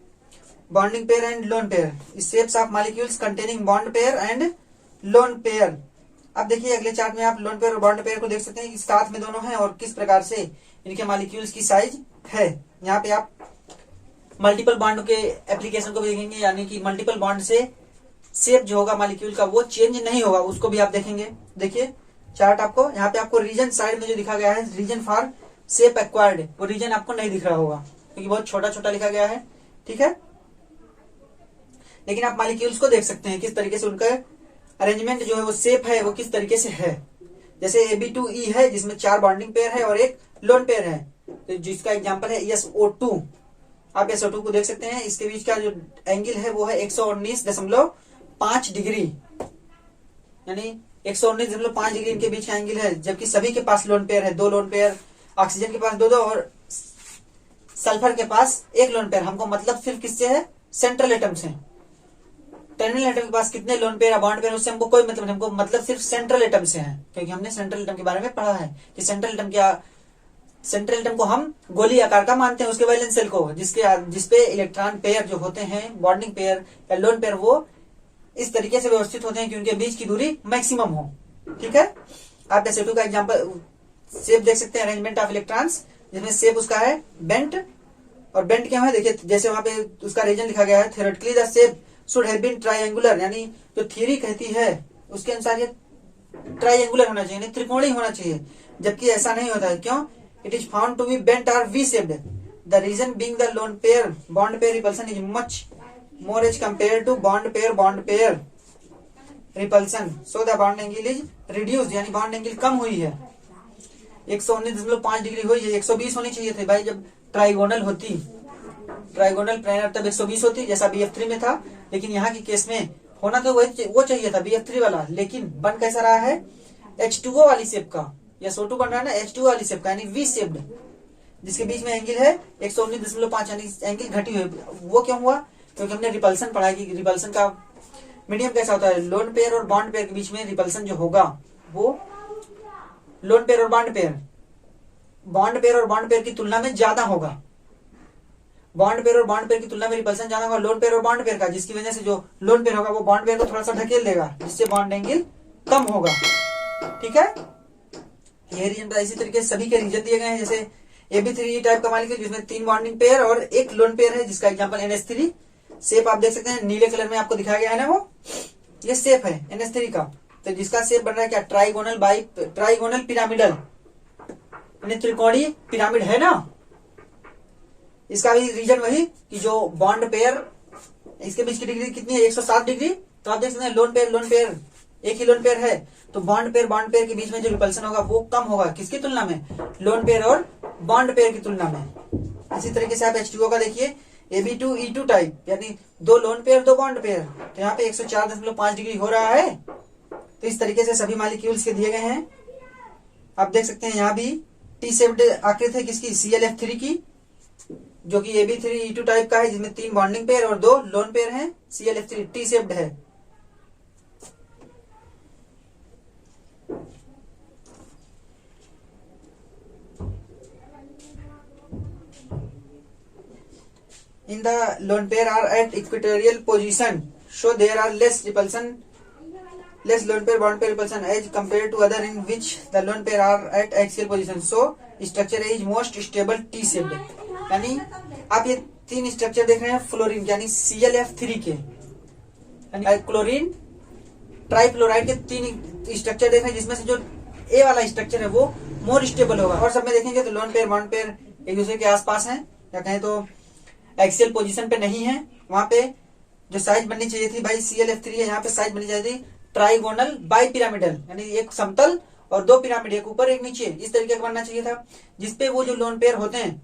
bonding pair and lone pair, shapes of molecules containing bond pair and lone pair. अब देखिए अगले चार्ट में आप लोन पेयर और बॉन्ड पेयर को देख सकते हैं कि साथ में दोनों हैं और किस प्रकार से इनके मॉलिक्यूल्स की साइज है। यहाँ पे आप मल्टीपल बॉन्ड के एप्लीकेशन को भी देखेंगे, यानी कि मल्टीपल बॉन्ड से शेप जो होगा मॉलिक्यूल का वो चेंज नहीं होगा, उसको भी आप देखेंगे। देखिए चार्ट आपको यहाँ पे आपको रीजन साइड में जो दिखा गया है, रीजन फॉर शेप एक्वायर्ड, वो रीजन आपको नहीं दिख रहा होगा क्योंकि बहुत छोटा छोटा लिखा गया है। ठीक है, लेकिन आप मॉलिक्यूल्स को देख सकते हैं किस तरीके से उनका अरेंजमेंट जो है वो शेप है वो किस तरीके से है। जैसे AB2E है, जिसमें 4 बॉन्डिंग पेयर है और एक लोन पेयर है, तो जिसका एग्जांपल है SO2। आप SO2 को देख सकते हैं, इसके बीच का जो एंगल है वो है 119.5 डिग्री, यानी 119.5 डिग्री इनके बीच का एंगल है। जबकि सभी के पास लोन पेयर है, 2 लोन पेयर, ऑक्सीजन के पास 2 और सल्फर के पास 1 लोन पेयर। हमको मतलब सिर्फ किससे है, सेंट्रल एटम से। टर्मिनल एटम के पास कितने लोन पेयर बॉन्ड पेयर उससे हमको कोई मतलब नहीं, हमको मतलब सिर्फ सेंट्रल एटम से है, क्योंकि हमने सेंट्रल एटम के बारे में पढ़ा है कि सेंट्रल एटम को हम गोली आकार का मानते हैं, उसके वैलेंस शेल को, जिसपे इलेक्ट्रॉन पेयर जो होते हैं बॉन्डिंग पेयर या लोन पेयर वो इस तरीके से व्यवस्थित होते हैं कि उनके बीच की दूरी मैक्सिमम हो। ठीक है, आप SO2 का एग्जांपल शेप देख सकते हैं, अरेंजमेंट ऑफ इलेक्ट्रॉन्स, जिसमें शेप उसका है बेंट। और बेंट क्या है, देखिए जैसे वहां पे उसका रीजन लिखा गया है, theoretically the shape should have been triangular, यानी जो थ्योरी कहती है उसके अनुसार ये ट्रायंगुलर होना चाहिए, यानी त्रिकोणीय होना चाहिए, जबकि ऐसा नहीं होता है। क्यों, it is found to be bent और V shaped, the reason being the lone pair bond pair repulsion is much more as compared to bond pair repulsion, so the bond angle is reduced, यानी bond angle कम हुई है। 119.5 degree हुई है, 120 होनी चाहिए थे भाई। जब ट्राइगोनल होती, ट्राइगोनल प्लेनर, तब 120 होती जैसा BF3 में था। लेकिन यहाँ की केस में होना तो वो चाहिए था BF3 वाला, लेकिन बन कैसा रहा है H2O वाली शेप का, या SO2 बन रहा है ना H2O वाली शेप का, यानी V शेप्ड, जिसके बीच में एंगल है 119.5, यानी एंगल घटी हुई। वो क्यों हुआ? क्योंकि हमने रिपल्सन पढ़ा कि रिपल्सन का मीडियम कैसा होता है, लोन पेयर और बॉन्ड पेयर के बीच में रिपल्सन जो होगा वो लोन पेयर और बॉन्ड पेयर की तुलना में ज्यादा होगा। बॉन्ड पेयर और बॉन्ड पेयर की तुलना में रिपल्सन ज्यादा होगा लोन पेयर और बॉन्ड पेयर का, जिसकी वजह से जो लोन पेयर होगा वो बॉन्ड पेयर को थोड़ा सा ढकेल देगा, जिससे बॉन्ड एंगल कम होगा। ठीक है, ये रीजन इसी तरीके से सभी के रीजन दिए गए हैं। जैसे AB3 टाइप का मॉलिक्यूल जिसमें 3 बॉन्डिंग पेयर और 1 लोन पेयर है, जिसका एग्जांपल NH3। शेप आप देख सकते हैं, नीले कलर में आपको दिखाया गया है ना, वो ये शेप है NH3 का। तो जिसका शेप बन रहा है क्या, ट्राइगोनल पिरामिडल, त्रिकोणीय पिरामिड है ना। इसका भी रीजन वही कि जो बॉन्ड पेयर, इसके बीच की डिग्री कितनी है 107 डिग्री। तो आप देख सकते हैं लोन पेयर एक ही लोन पेयर है, तो बॉन्ड पेयर के बीच में जो रिपल्सन होगा वो कम होगा, किसकी तुलना में, लोन पेयर और बॉन्ड पेयर की तुलना में। इसी तरीके से आप H2O का देखिए, AB2E2 टाइप, यानी 2 लोन पेयर 2 बॉन्ड पेयर, तो यहाँ पे 104.5 डिग्री हो रहा है। तो इस तरीके से सभी मॉलिक्यूल्स के दिए गए हैं। आप देख सकते हैं यहाँ भी टी शेप्ड आकृति है किसकी, ClF3 की, जो कि AB3E2 टाइप का है, जिसमें 3 बॉन्डिंग पेयर और 2 लोन पेयर हैं। ClF3 टी शेप्ड है। In the lone pair are at equatorial position, so there are less lone pair bond pair repulsion as compared to other in which the lone pair are at axial position. So structure is most stable T shaped. यानी आप ये 3 structure देख रहे हैं fluorine यानी ClF3 के, chlorine trifluoride के 3 structure देख रहे हैं, जिसमें से जो A वाला स्ट्रक्चर है वो मोर स्टेबल होगा। और सब में देखेंगे तो लोन पेयर बॉन्ड पेयर एक दूसरे के आसपास हैं, या कहें तो एक्सियल पोजीशन पे नहीं है। वहां पे जो साइज बननी चाहिए थी भाई ClF3 है, यहाँ पे साइज बननी चाहिए थी ट्राइगोनल बाई पिरामिडल, यानी एक समतल और 2 पिरामिड, एक ऊपर एक नीचे, इस तरीके का बनना चाहिए था, जिसपे वो जो लोन पेयर होते हैं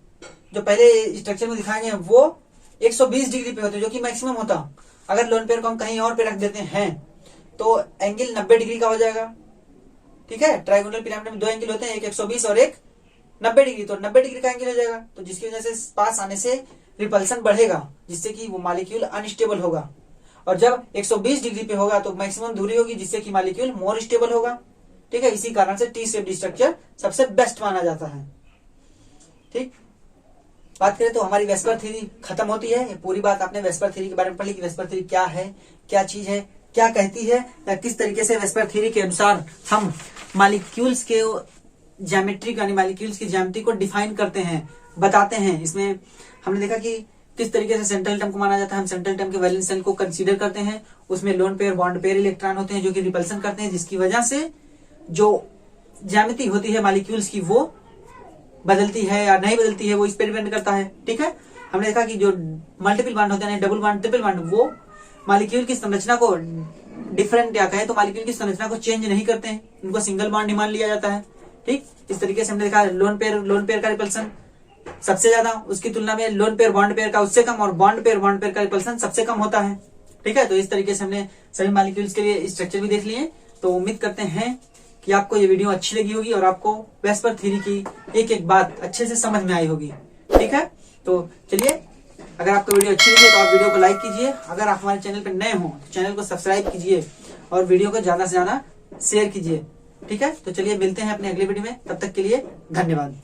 जो पहले स्ट्रक्चर में दिखाए गए हैं वो 120 डिग्री पे होते हैं, जो कि मैक्सिमम होता। अगर लोन पेयर को हम कहीं और पे रख देते हैं तो एंगल 90 डिग्री का हो जाएगा। ठीक है, ट्राइगोनल पिरामिड में 2 एंगल होते हैं, एक 120 और एक 90 डिग्री, तो 90 डिग्री का एंगल हो जाएगा। तो जिसकी वजह से पास आने से रिपल्सन बढ़ेगा, जिससे कि वो मॉलिक्यूल अनस्टेबल होगा। और जब 120 डिग्री पे होगा तो मैक्सिमम दूरी होगी, जिससे कि मॉलिक्यूल मोर स्टेबल होगा। ठीक है, इसी कारण से टी शेप्ड स्ट्रक्चर सबसे बेस्ट माना जाता है। ठीक, बात करें तो हमारी वेस्पर थ्योरी खत्म होती है। ये पूरी बात आपने वेस्पर थ्योरी के बारे में पढ़ी कि वेस्पर थ्योरी क्या है, क्या चीज है, क्या कहती है, या किस तरीके से वेस्पर थ्योरी के अनुसार हम मॉलिक्यूल्स के ज्योमेट्री यानी मॉलिक्यूल्स की ज्यामिति को डिफाइन करते हैं, बताते हैं। इसमें हमने देखा कि किस तरीके से सेंट्रल टर्म को माना जाता है। हम सेंट्रल टर्म के वैलेंस शेल को कंसीडर करते हैं, उसमें loan pair bond pair electron होते हैं जो कि रिपल्सन करते हैं, जिसकी वजह से जो ज्यामिति होती है मॉलिक्यूल्स की वो बदलती है या नहीं बदलती है, वो इस पर डिपेंड करता है। ठीक है, हमने देखा कि जो मल्टीपल बॉन्ड होते हैं, डबल बॉन्ड, ट्रिपल बॉन्ड, वो मॉलिक्यूल की संरचना को डिफरेंट या कहें तो मॉलिक्यूल की संरचना को चेंज नहीं करते हैं, उनको सिंगल बॉन्ड ही मान लिया जाता है। ठीक, इस तरीके से हमने देखा लोन पेयर का रिपल्सन सबसे ज्यादा, उसकी तुलना में लोन पेयर बॉन्ड पेयर का उससे कम, और बॉन्ड पेयर का रिपल्सन सबसे कम होता है। ठीक है, तो इस तरीके से हमने सभी मॉलिक्यूल्स के लिए स्ट्रक्चर भी देख लिए। तो उम्मीद करते हैं कि आपको ये वीडियो अच्छी लगी होगी और आपको वेस्पर थ्योरी की एक एक बात अच्छे से समझ में आई होगी। ठीक है, तो चलिए, अगर आपको वीडियो अच्छी लगी तो आप वीडियो को लाइक कीजिए। अगर आप हमारे चैनल पर नए हो तो चैनल को सब्सक्राइब कीजिए और वीडियो को ज्यादा से ज्यादा शेयर कीजिए। ठीक है, तो चलिए मिलते हैं अपने अगले वीडियो में, तब तक के लिए धन्यवाद।